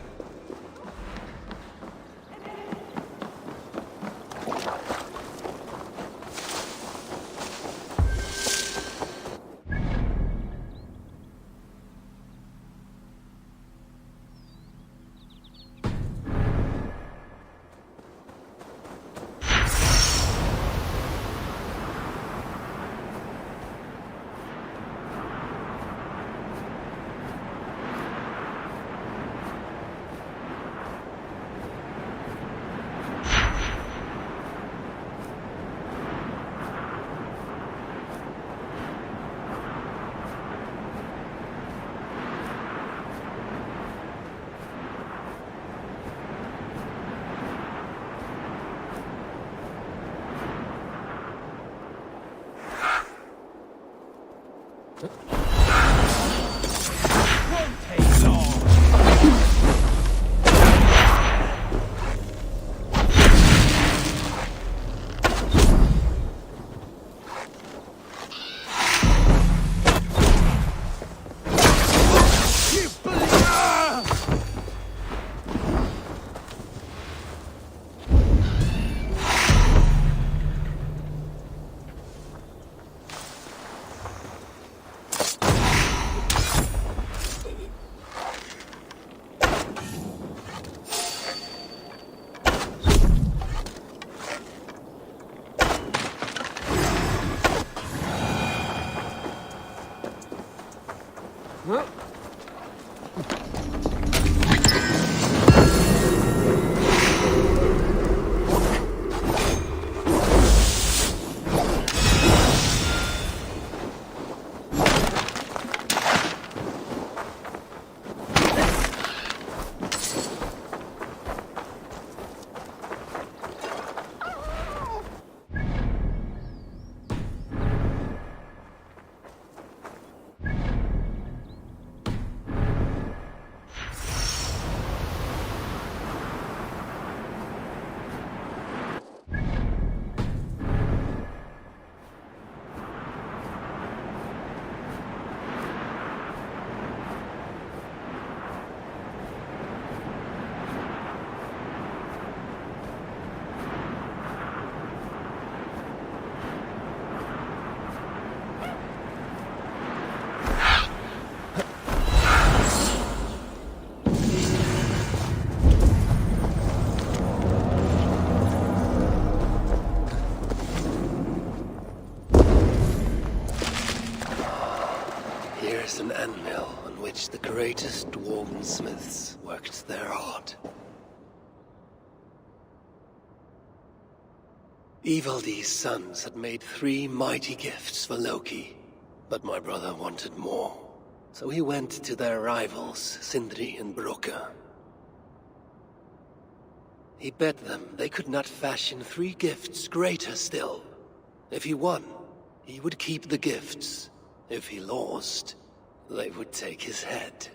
An anvil on which the greatest dwarven smiths worked their art. Ivaldi's sons had made 3 mighty gifts for Loki, but my brother wanted more. So he went to their rivals, Sindri and Broka. He bet them they could not fashion 3 gifts greater still. If he won, he would keep the gifts. If he lost, they would take his head.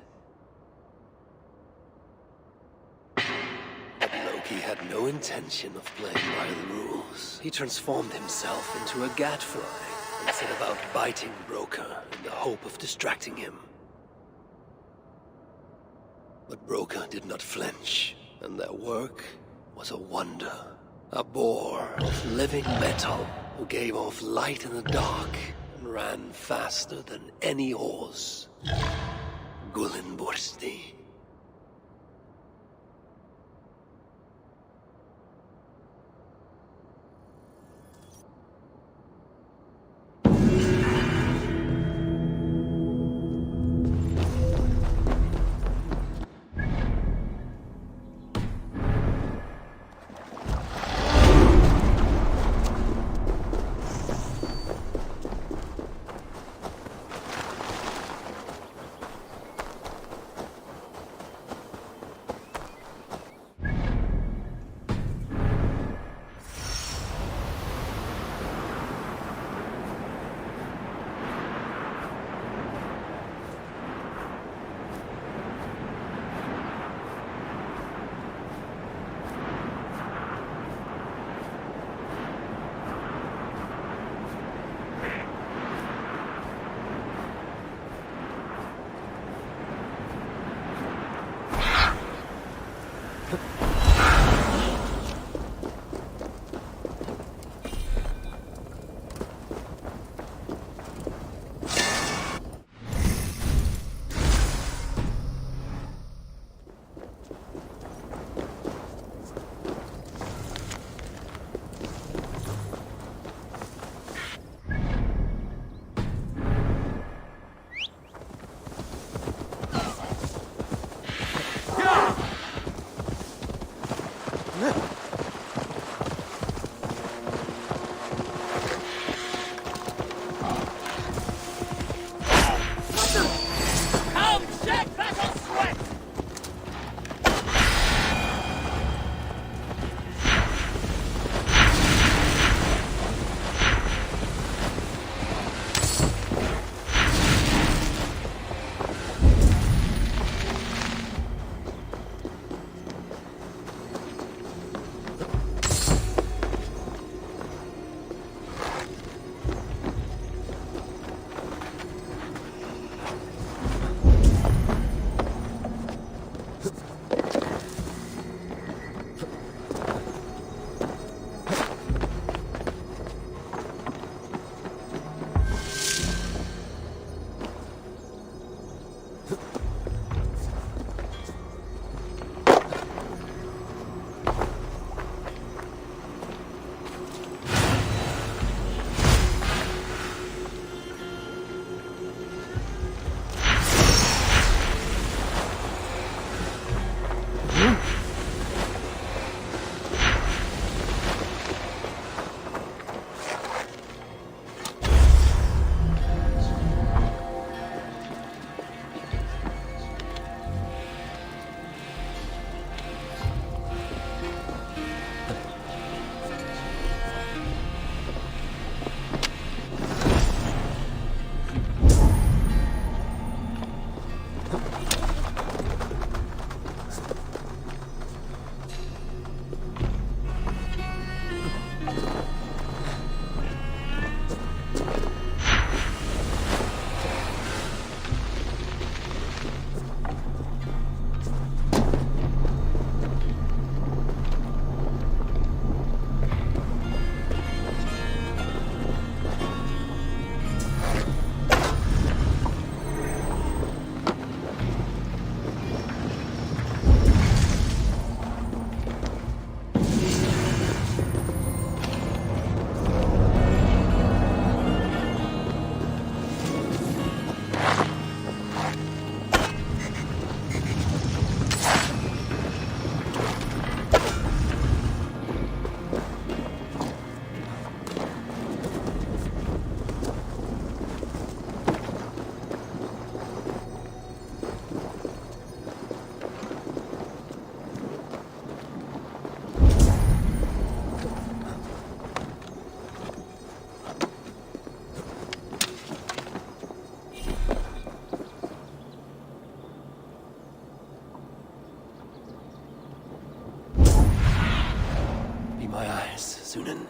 But Loki had no intention of playing by the rules. He transformed himself into a gadfly and set about biting Broka in the hope of distracting him. But Broka did not flinch, and their work was a wonder. A boar of living metal who gave off light in the dark and ran faster than any horse. Gullinbursti. Sunan.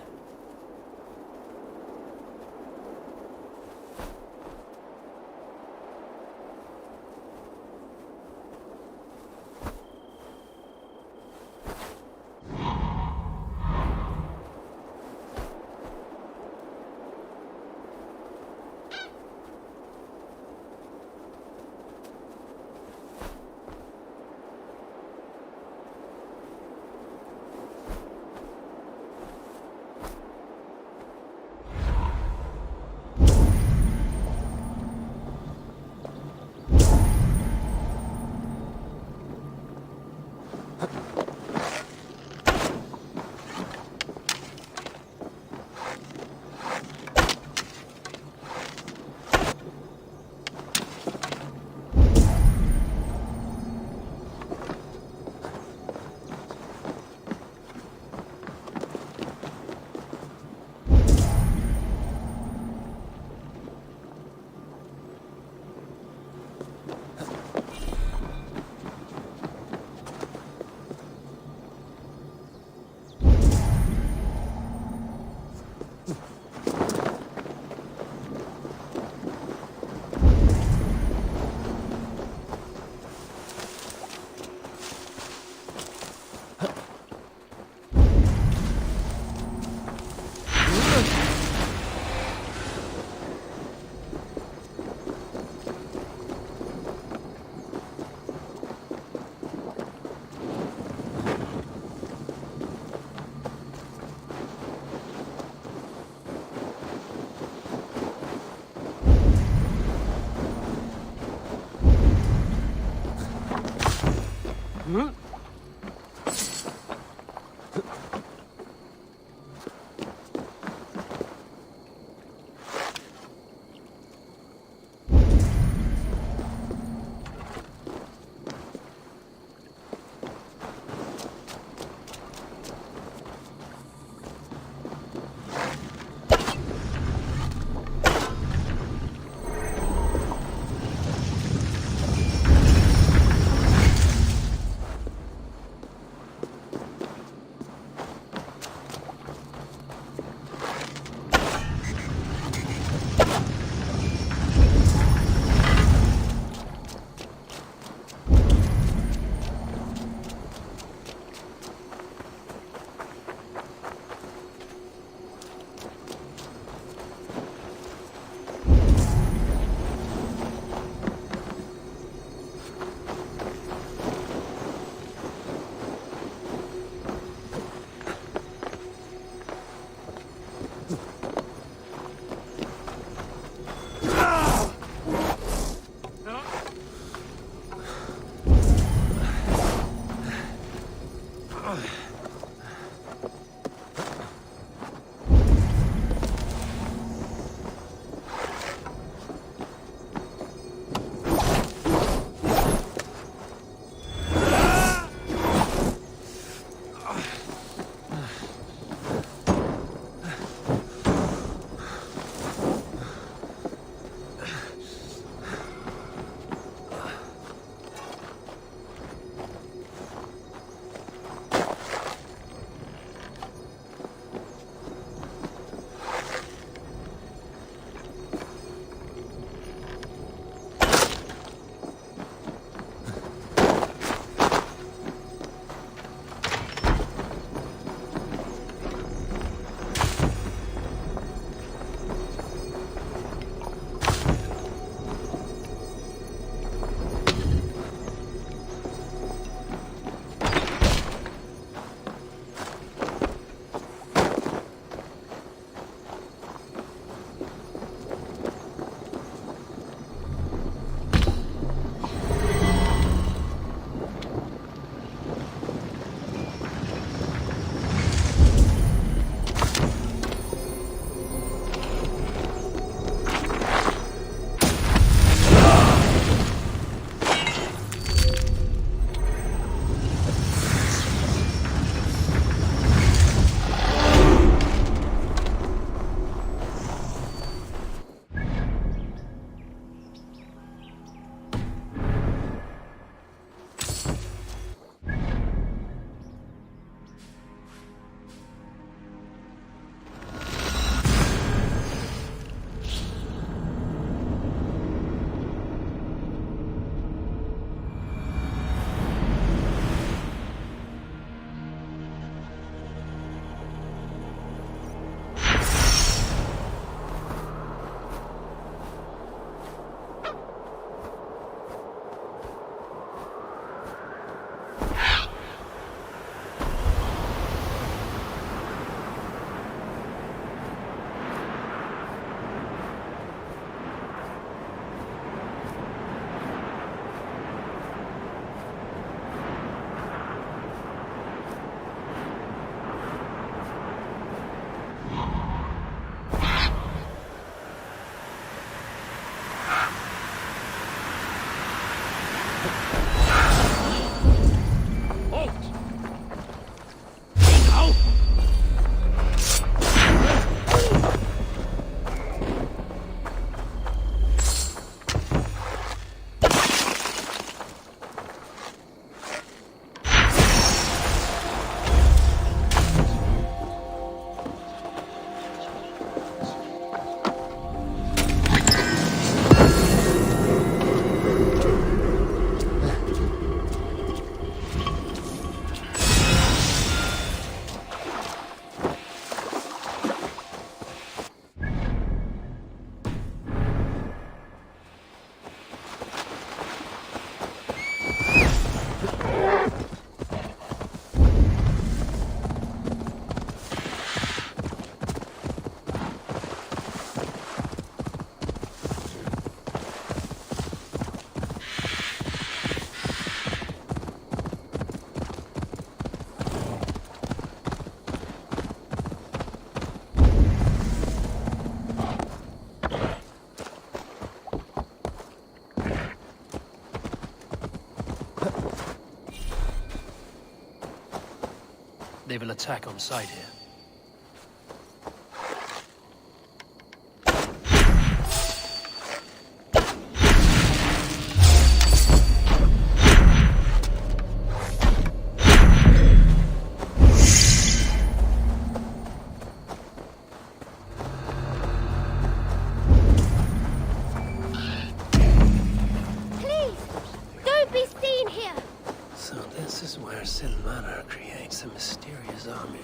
they will attack on sight here. This is where Silmaner creates a mysterious army.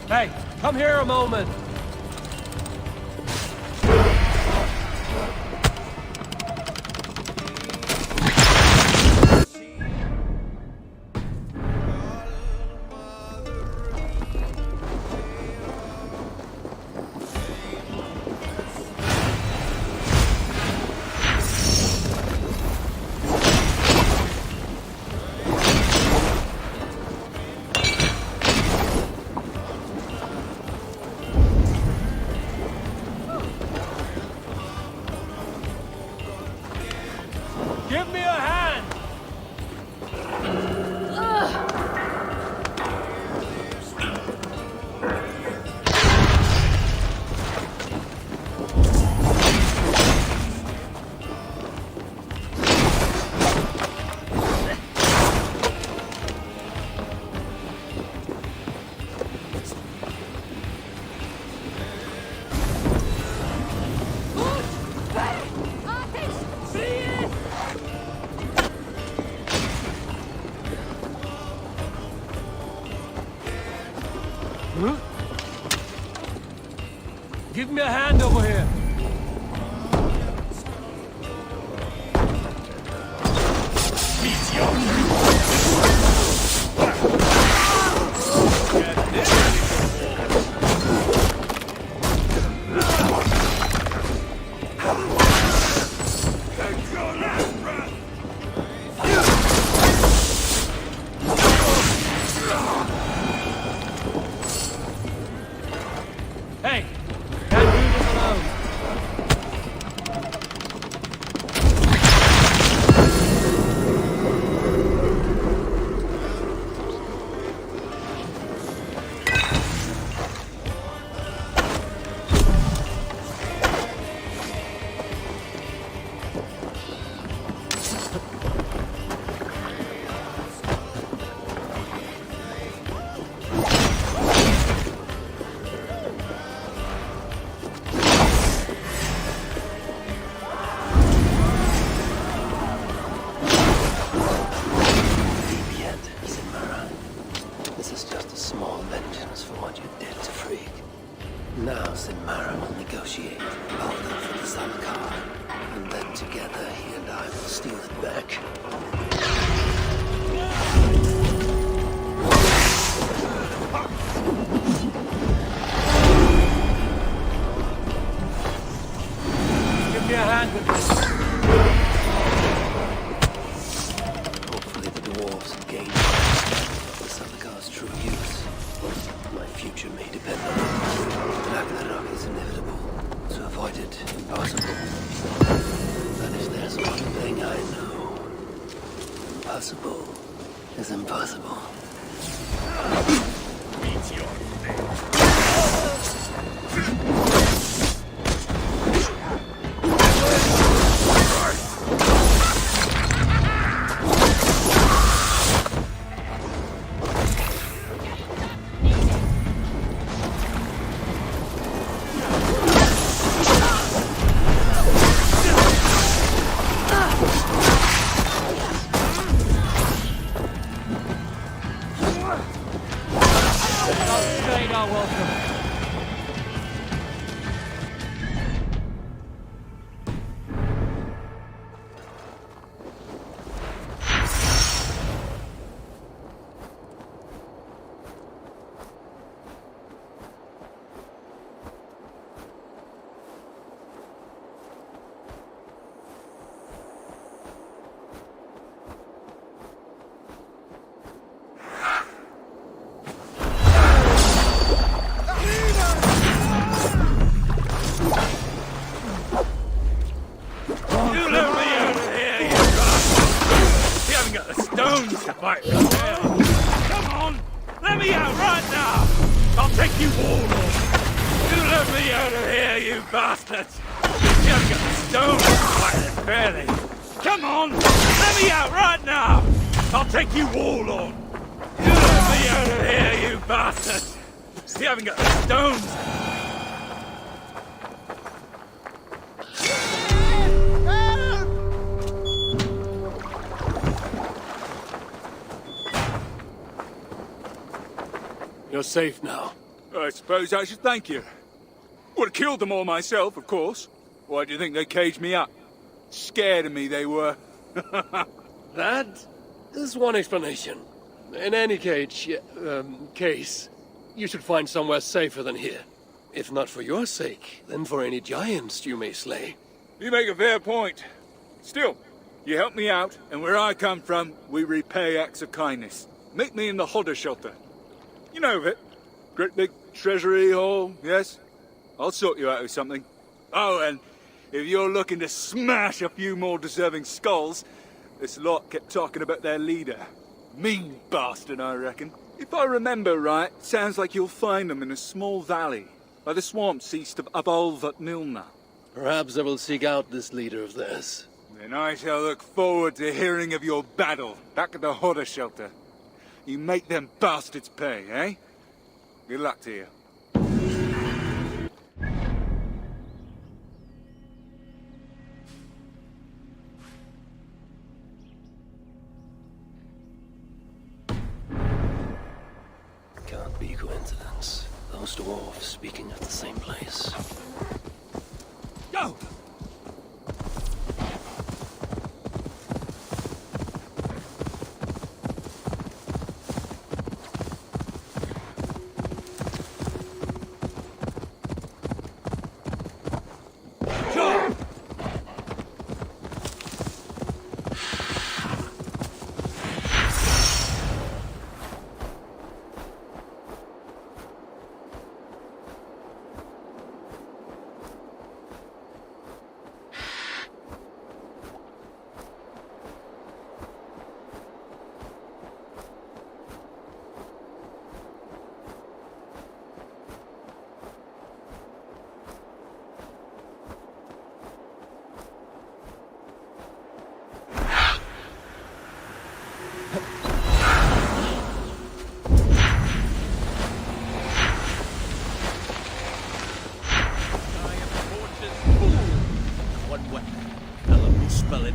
Hey, come here a moment. Give me a hand! Huh? Give me a hand over here. Hopefully the dwarves have gained the Salakar's true use. My future may depend on it. Ragnarok is inevitable. To avoid it, impossible. But if there's one thing I know, impossible is impossible.
Come on! Let me out right now! I'll take you all on! You let me out of here, you bastards! You haven't got the stones to fight it fairly. Come on! Let me out right now! I'll take you all on! You let me out of here, you bastards! You haven't got the stones!
You're safe now.
I suppose I should thank you. Would have killed them all myself, of course. Why do you think they caged me up? Scared of me, they were.
That is one explanation. In any case, you should find somewhere safer than here. If not for your sake, then for any giants you may slay.
You make a fair point. Still, you helped me out, and where I come from, we repay acts of kindness. Meet me in the Hodder shelter. You know of it. Great big treasury hall, yes? I'll sort you out with something. Oh, and if you're looking to smash a few more deserving skulls, this lot kept talking about their leader. Mean bastard, I reckon. If I remember right, sounds like you'll find them in a small valley, by the swamps east of Valhalla.
Perhaps I will seek out this leader of theirs.
Then I shall look forward to hearing of your battle back at the Hodder shelter. You make them bastards pay, eh? Good luck to you.
Can't be coincidence. Those dwarves speaking of the same place.
Go!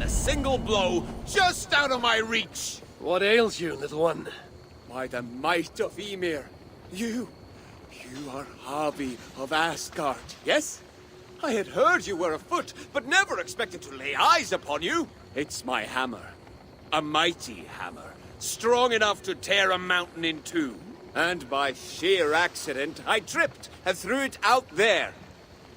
in a single blow, just out of my reach.
What ails you, little one?
By the might of Ymir, you are Havi of Asgard, yes? I had heard you were afoot, but never expected to lay eyes upon you. It's my hammer. A mighty hammer, strong enough to tear a mountain in two. And by sheer accident, I tripped and threw it out there.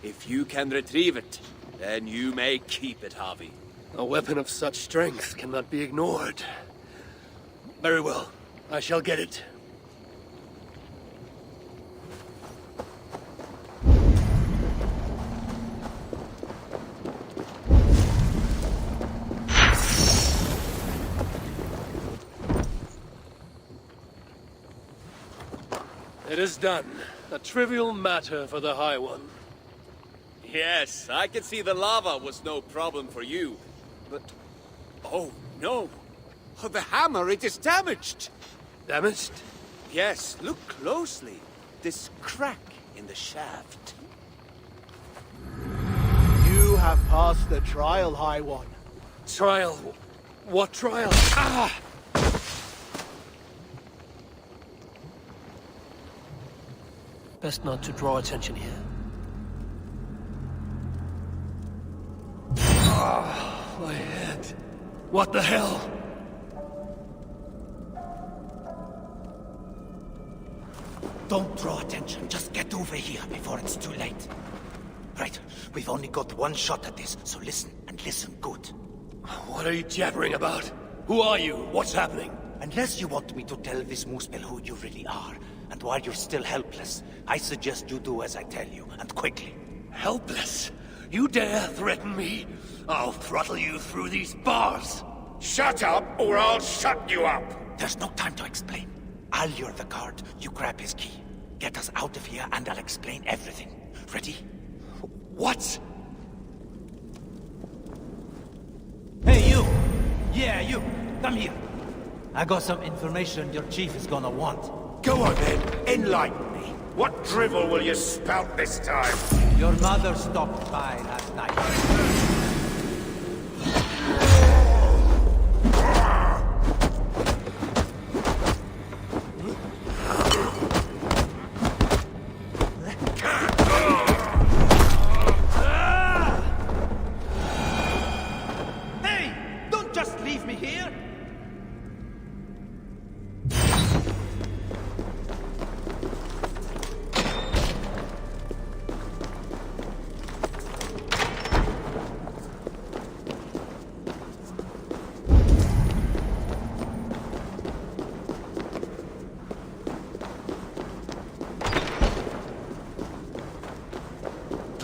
If you can retrieve it, then you may keep it, Havi.
A weapon of such strength cannot be ignored. Very well. I shall get it. It is done. A trivial matter for the High One.
Yes, I can see the lava was no problem for you. But... oh, no. Oh, the hammer, it is damaged.
Damaged?
Yes, look closely. This crack in the shaft.
You have passed the trial, High One.
Trial? What trial? Ah! Best not to draw attention here. Ah, my head. What the hell?
Don't draw attention. Just get over here before it's too late. Right, we've only got one shot at this, so listen, and listen good.
What are you jabbering about? Who are you? What's happening?
Unless you want me to tell this Muspel who you really are, and while you're still helpless, I suggest you do as I tell you, and quickly.
Helpless? You dare threaten me? I'll throttle you through these bars.
Shut up, or I'll shut you up! There's no time to explain. I'll lure the guard, you grab his key. Get us out of here, and I'll explain everything. Ready?
What?
Hey, you! Yeah, you! Come here. I got some information your chief is gonna want.
Go on then, enlighten me. What drivel will you spout this time?
Your mother stopped by last night.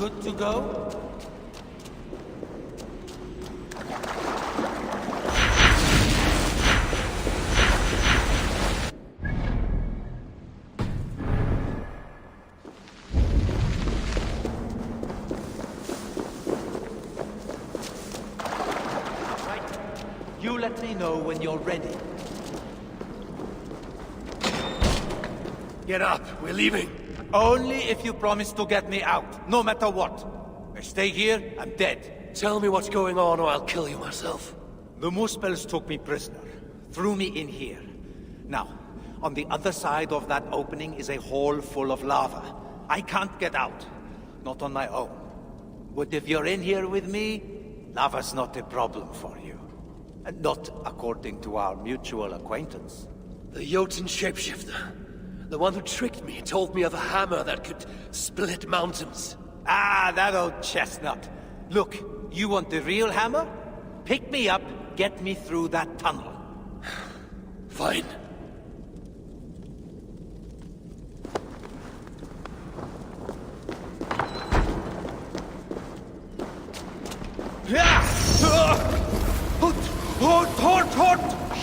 Good to go? Right. You let me know when you're ready.
Get up. We're leaving.
Only if you promise to get me out, no matter what. I stay here, I'm dead.
Tell me what's going on or I'll kill you myself.
The Muspels took me prisoner, threw me in here. Now, on the other side of that opening is a hole full of lava. I can't get out. Not on my own. But if you're in here with me, lava's not a problem for you. And not according to our mutual acquaintance.
The Jotun shapeshifter. The one who tricked me told me of a hammer that could split mountains.
Ah, that old chestnut. Look, you want the real hammer? Pick me up, get me through that tunnel.
Fine.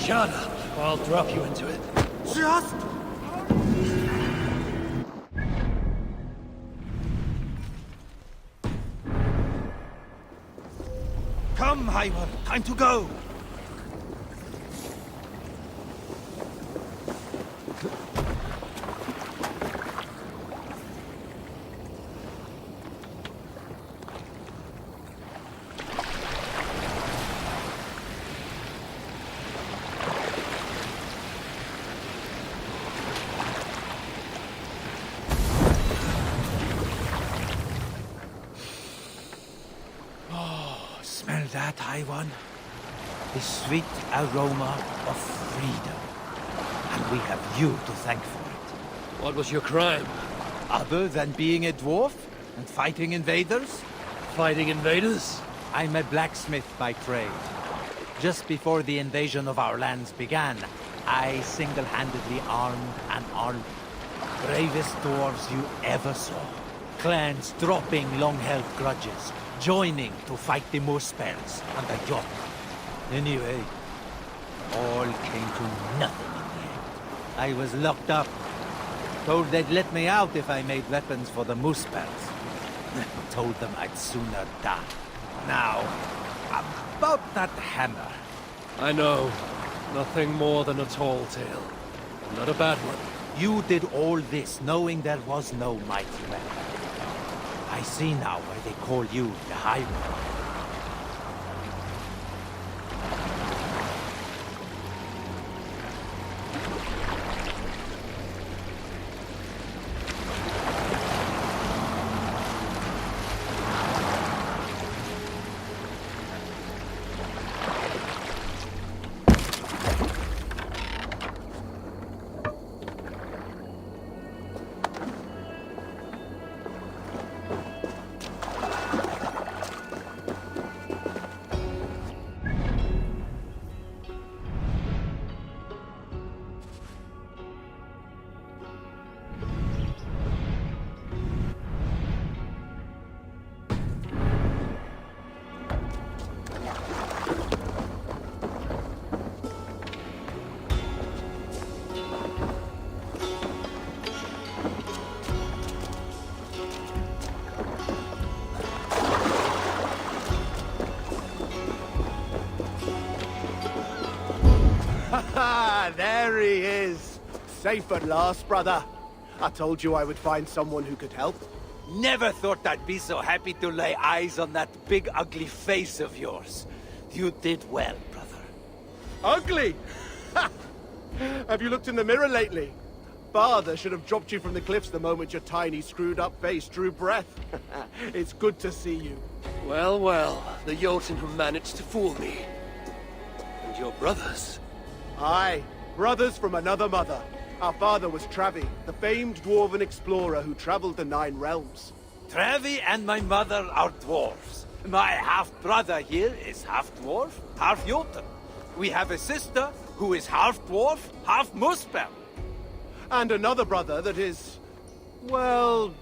Shut up, or I'll drop you into it.
Just... Come, High One, time to go! that, High One? The sweet aroma of freedom. And we have you to thank for it.
What was your crime?
Other than being a dwarf and fighting invaders?
Fighting invaders?
I'm a blacksmith by trade. Just before the invasion of our lands began, I single-handedly armed an army. Bravest dwarves you ever saw. Clans dropping long-held grudges, joining to fight the Muspels and the Jot. Anyway, all came to nothing in the end. I was locked up. Told they'd let me out if I made weapons for the Muspels. Told them I'd sooner die. Now, about that hammer.
I know. Nothing more than a tall tale. Not a bad one.
You did all this knowing there was no mighty weapon. I see now why they call you the High One.
There he is. Safe at last, brother. I told you I would find someone who could help.
Never thought I'd be so happy to lay eyes on that big ugly face of yours. You did well, brother.
Ugly? Have you looked in the mirror lately? Father should have dropped you from the cliffs the moment your tiny, screwed-up face drew breath. It's good to see you.
Well, well, the Jotun who managed to fool me. And your brothers.
Aye, brothers from another mother. Our father was Travi, the famed dwarven explorer who traveled the 9 realms.
Travi and my mother are dwarves. My half-brother here is half-dwarf, half-Jotun. We have a sister who is half-dwarf, half-Muspel.
And another brother that is, well,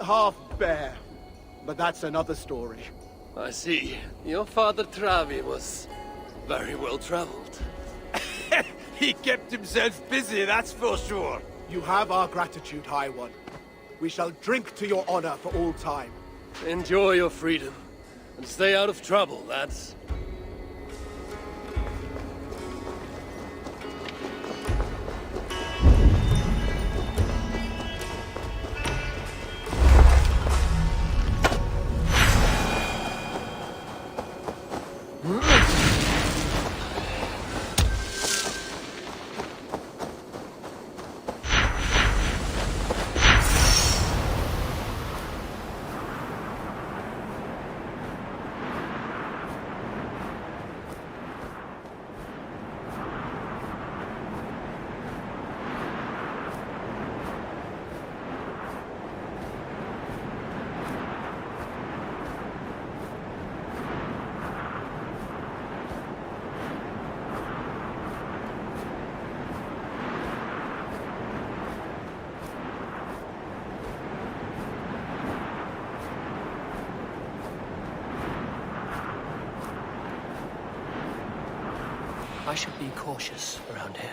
half-bear. But that's another story.
I see. Your father Travi was very well traveled.
He kept himself busy, that's for sure.
You have our gratitude, High One. We shall drink to your honor for all time.
Enjoy your freedom. And stay out of trouble, lads. I should be cautious around here.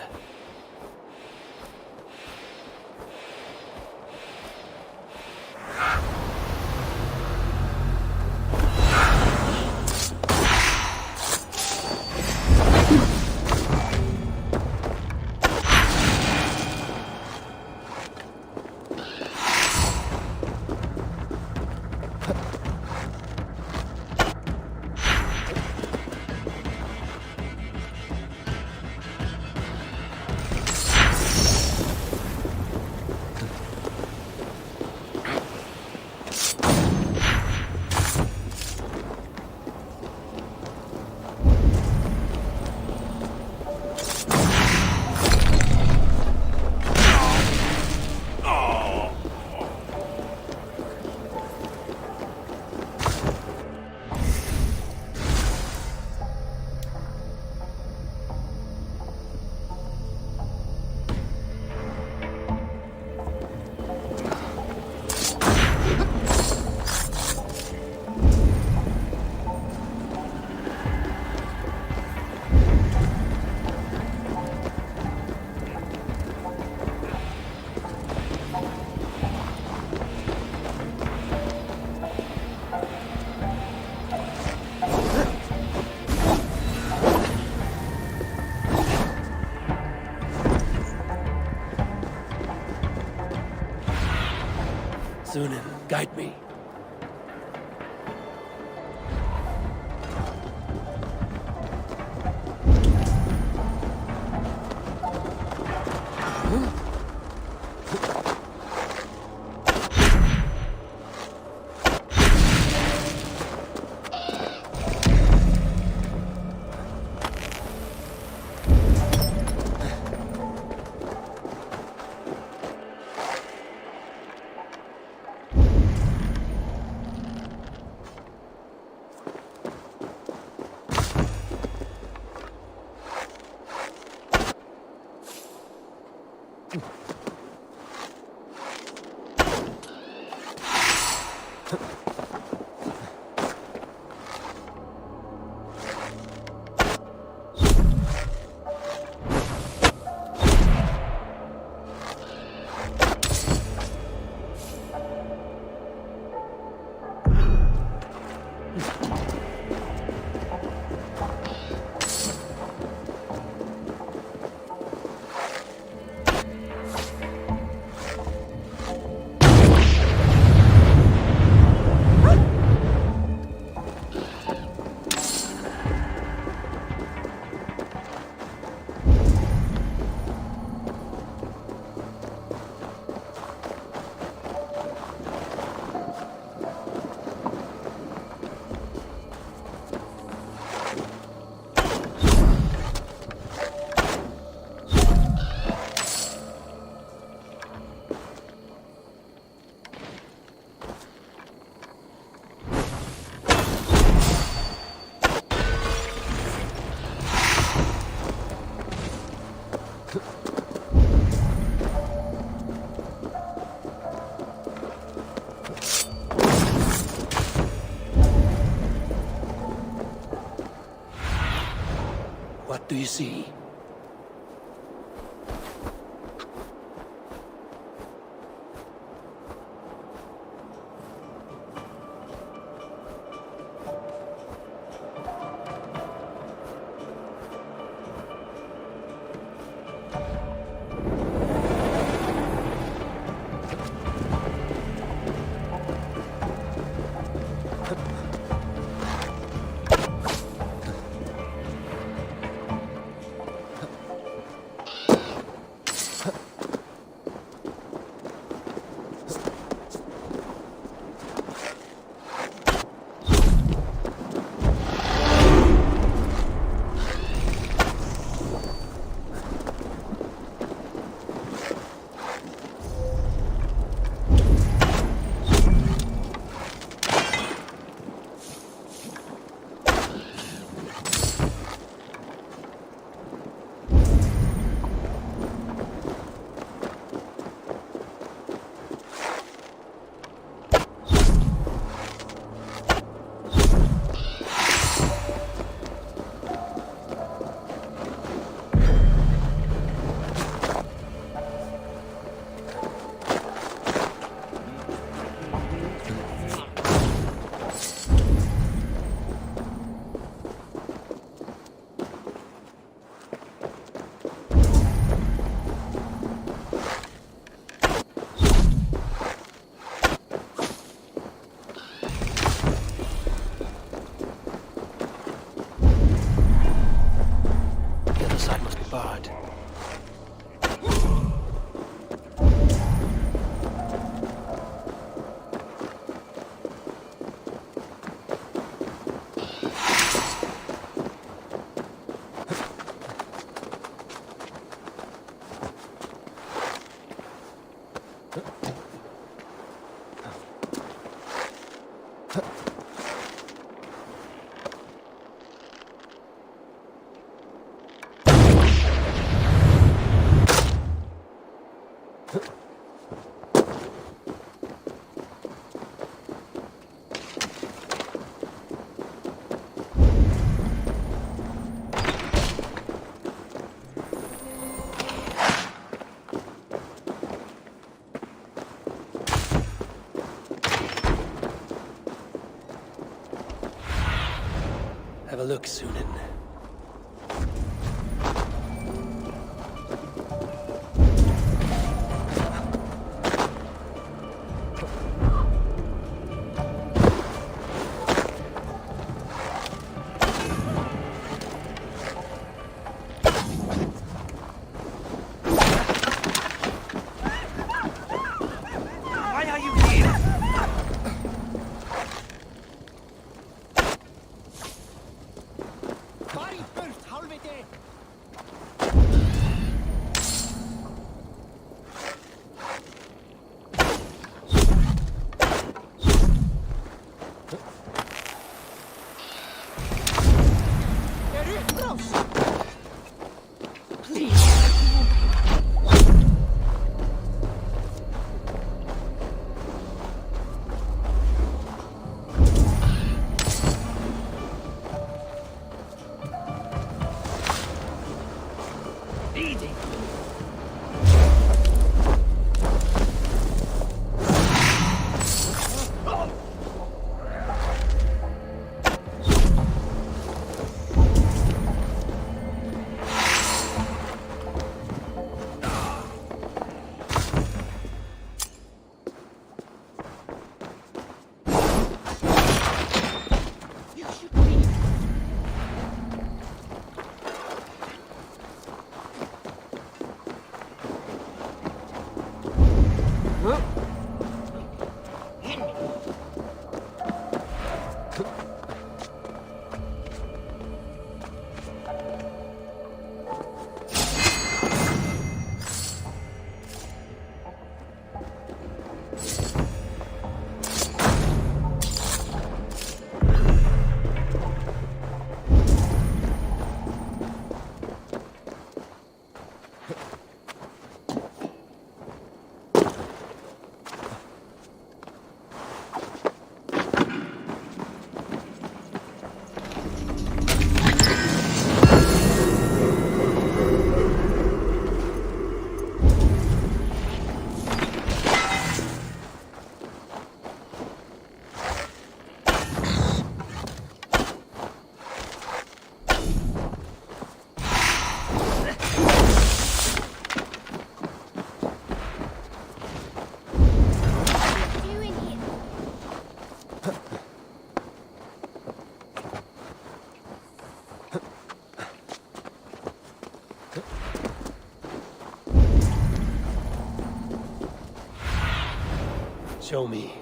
Sunan, guide me. What do you see? But have a look, Sunan. Show me.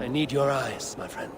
I need your eyes, my friend.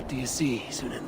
What do you see, Sunan?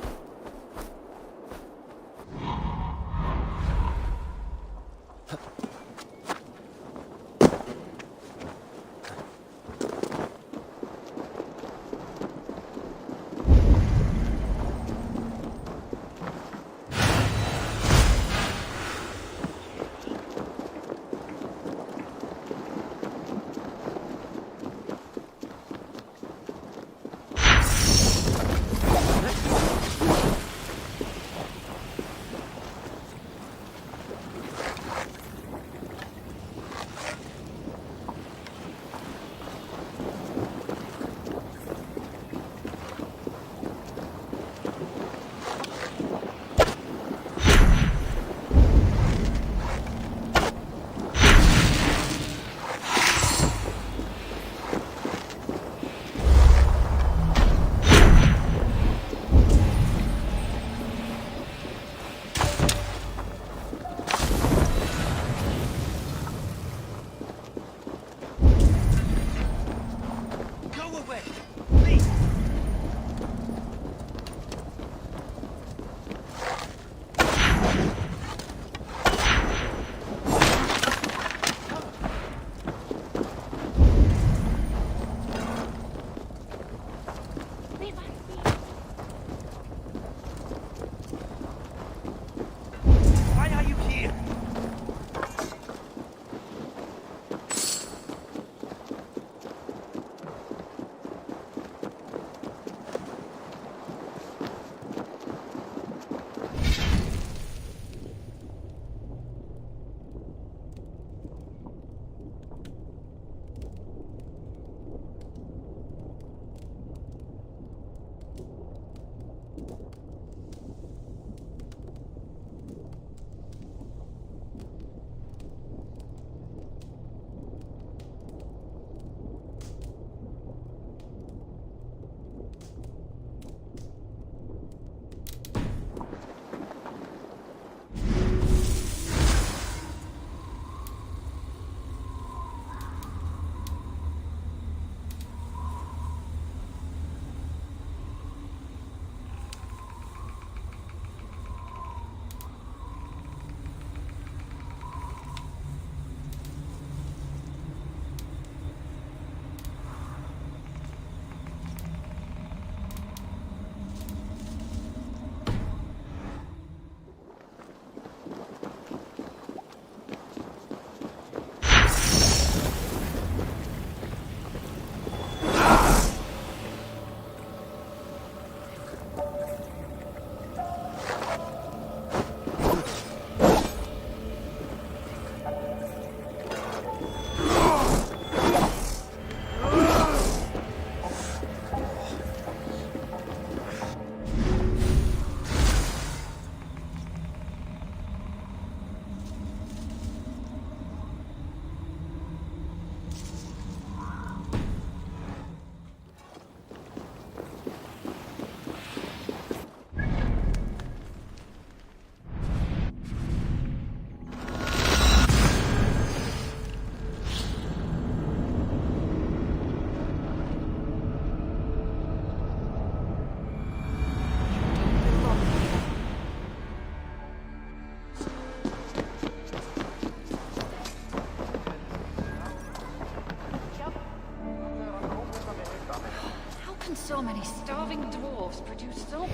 So many starving dwarves produce so